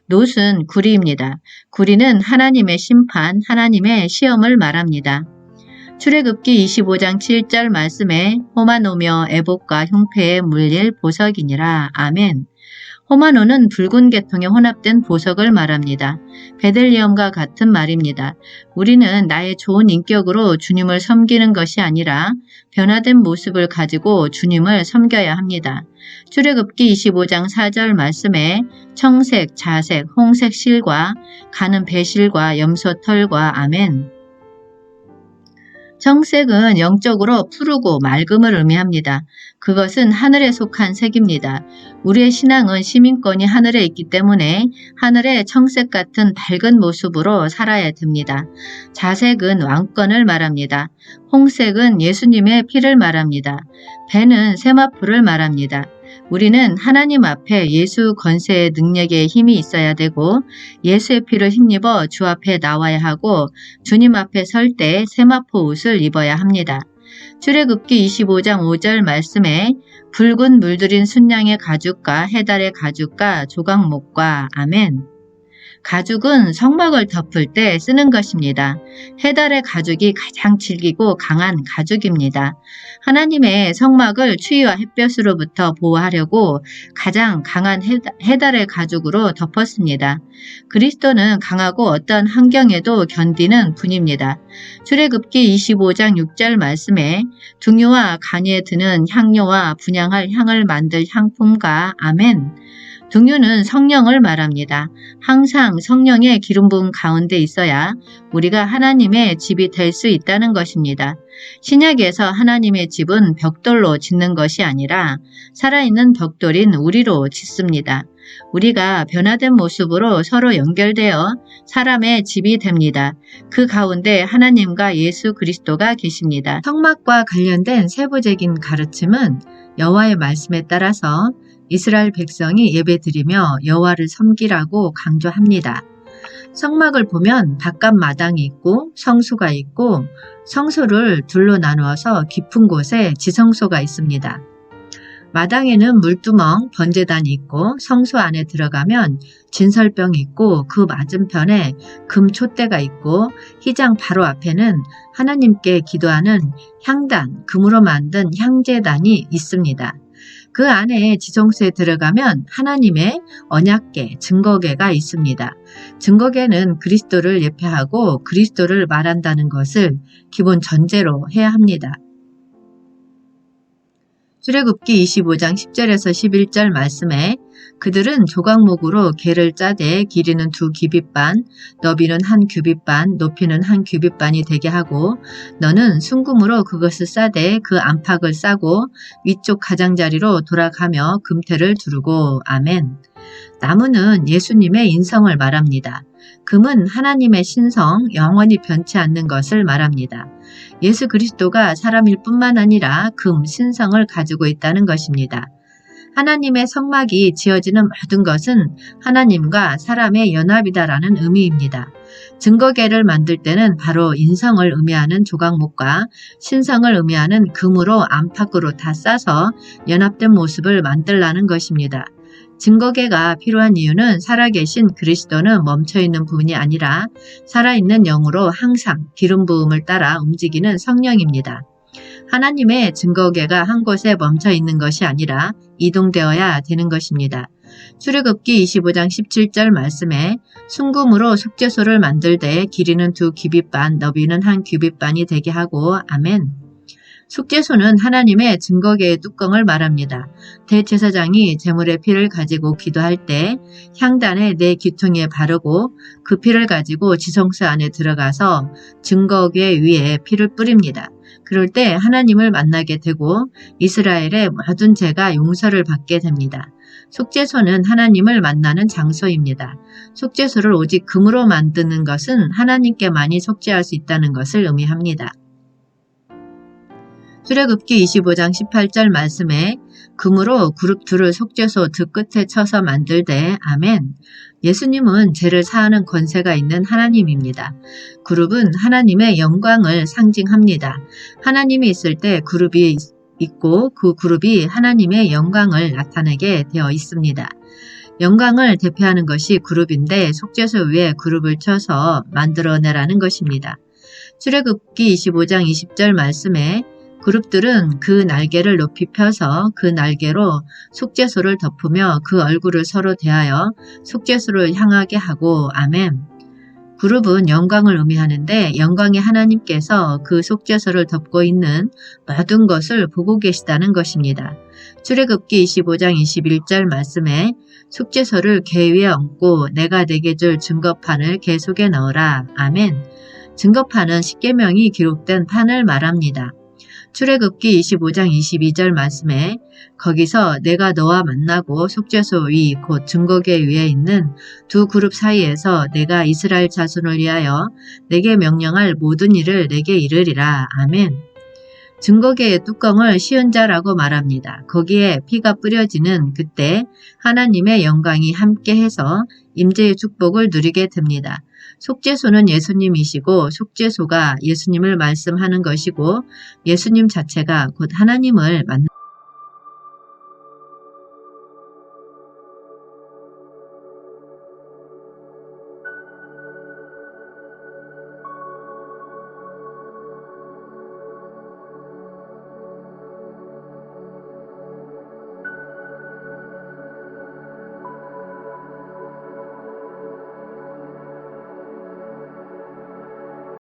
놋은 구리입니다. 구리는 하나님의 심판, 하나님의 시험을 말합니다. 출애굽기 25장 7절 말씀에 호마노며 애복과 흉패에 물릴 보석이니라. 아멘. 호마노는 붉은 계통에 혼합된 보석을 말합니다. 베들리엄과 같은 말입니다. 우리는 나의 좋은 인격으로 주님을 섬기는 것이 아니라 변화된 모습을 가지고 주님을 섬겨야 합니다. 출애굽기 25장 4절 말씀에 청색, 자색, 홍색 실과 가는 배실과 염소 털과 아멘. 청색은 영적으로 푸르고 맑음을 의미합니다. 그것은 하늘에 속한 색입니다. 우리의 신앙은 시민권이 하늘에 있기 때문에 하늘의 청색 같은 밝은 모습으로 살아야 됩니다. 자색은 왕권을 말합니다. 홍색은 예수님의 피를 말합니다. 배는 세마포를 말합니다. 우리는 하나님 앞에 예수 권세의 능력의 힘이 있어야 되고 예수의 피를 힘입어 주 앞에 나와야 하고 주님 앞에 설 때 세마포 옷을 입어야 합니다. 출애굽기 25장 5절 말씀에 붉은 물들인 순양의 가죽과 해달의 가죽과 조각목과 아멘. 가죽은 성막을 덮을 때 쓰는 것입니다. 해달의 가죽이 가장 질기고 강한 가죽입니다. 하나님의 성막을 추위와 햇볕으로부터 보호하려고 가장 강한 해달의 가죽으로 덮었습니다. 그리스도는 강하고 어떤 환경에도 견디는 분입니다. 출애굽기 25장 6절 말씀에 등유와 간이에 드는 향료와 분향할 향을 만들 향품과 아멘. 등유는 성령을 말합니다. 항상 성령의 기름 부음 가운데 있어야 우리가 하나님의 집이 될 수 있다는 것입니다. 신약에서 하나님의 집은 벽돌로 짓는 것이 아니라 살아있는 벽돌인 우리로 짓습니다. 우리가 변화된 모습으로 서로 연결되어 사람의 집이 됩니다. 그 가운데 하나님과 예수 그리스도가 계십니다. 성막과 관련된 세부적인 가르침은 여호와의 말씀에 따라서 이스라엘 백성이 예배드리며 여호와를 섬기라고 강조합니다. 성막을 보면 바깥 마당이 있고 성소가 있고 성소를 둘로 나누어서 깊은 곳에 지성소가 있습니다. 마당에는 물두멍, 번제단이 있고 성소 안에 들어가면 진설병이 있고 그 맞은편에 금촛대가 있고 휘장 바로 앞에는 하나님께 기도하는 향단, 금으로 만든 향제단이 있습니다. 그 안에 지성소에 들어가면 하나님의 언약궤, 증거궤가 있습니다. 증거궤는 그리스도를 예표하고 그리스도를 말한다는 것을 기본 전제로 해야 합니다. 출애굽기 25장 10절에서 11절 말씀에 그들은 조각목으로 궤를 짜되 길이는 2규빗반, 너비는 1규빗반, 높이는 1규빗반이 되게 하고 너는 순금으로 그것을 싸되 그 안팎을 싸고 위쪽 가장자리로 돌아가며 금태를 두르고 아멘. 나무는 예수님의 인성을 말합니다. 금은 하나님의 신성, 영원히 변치 않는 것을 말합니다. 예수 그리스도가 사람일 뿐만 아니라 금, 신성을 가지고 있다는 것입니다. 하나님의 성막이 지어지는 모든 것은 하나님과 사람의 연합이다라는 의미입니다. 증거궤를 만들 때는 바로 인성을 의미하는 조각목과 신성을 의미하는 금으로 안팎으로 다 싸서 연합된 모습을 만들라는 것입니다. 증거궤가 필요한 이유는 살아계신 그리스도는 멈춰있는 분이 아니라 살아있는 영으로 항상 기름 부음을 따라 움직이는 성령입니다. 하나님의 증거궤가 한 곳에 멈춰 있는 것이 아니라 이동되어야 되는 것입니다. 출애굽기 25장 17절 말씀에 순금으로 속죄소를 만들 때 길이는 2규빗반, 너비는 1규빗반이 되게 하고 아멘. 속죄소는 하나님의 증거궤의 뚜껑을 말합니다. 대제사장이 제물의 피를 가지고 기도할 때 향단의 네 귀퉁이에 바르고 그 피를 가지고 지성소 안에 들어가서 증거궤 위에 피를 뿌립니다. 그럴 때 하나님을 만나게 되고 이스라엘의 모든 죄가 용서를 받게 됩니다. 속죄소는 하나님을 만나는 장소입니다. 속죄소를 오직 금으로 만드는 것은 하나님께만이 속죄할 수 있다는 것을 의미합니다. 출애굽기 25장 18절 말씀에 금으로 그룹 둘을 속죄소 두 끝에 쳐서 만들되 아멘. 예수님은 죄를 사하는 권세가 있는 하나님입니다. 그룹은 하나님의 영광을 상징합니다. 하나님이 있을 때 그룹이 있고 그 그룹이 하나님의 영광을 나타내게 되어 있습니다. 영광을 대표하는 것이 그룹인데 속죄소 위에 그룹을 쳐서 만들어내라는 것입니다. 출애굽기 25장 20절 말씀에 그룹들은 그 날개를 높이 펴서 그 날개로 속죄소를 덮으며 그 얼굴을 서로 대하여 속죄소를 향하게 하고 아멘. 그룹은 영광을 의미하는데 영광의 하나님께서 그 속죄소를 덮고 있는 모든 것을 보고 계시다는 것입니다. 출애굽기 25장 21절 말씀에 속죄소를 궤 위에 얹고 내가 내게 줄 증거판을 궤 속에 넣으라. 아멘. 증거판은 십계명이 기록된 판을 말합니다. 출애굽기 25장 22절 말씀에 거기서 내가 너와 만나고 속죄소 위 곧 증거궤 위에 있는 두 그룹 사이에서 내가 이스라엘 자손을 위하여 내게 명령할 모든 일을 내게 이르리라. 아멘. 증거궤의 뚜껑을 씌운 자라고 말합니다. 거기에 피가 뿌려지는 그때 하나님의 영광이 함께해서 임재의 축복을 누리게 됩니다. 속죄소는 예수님이시고 속죄소가 예수님을 말씀하는 것이고 예수님 자체가 곧 하나님을 만나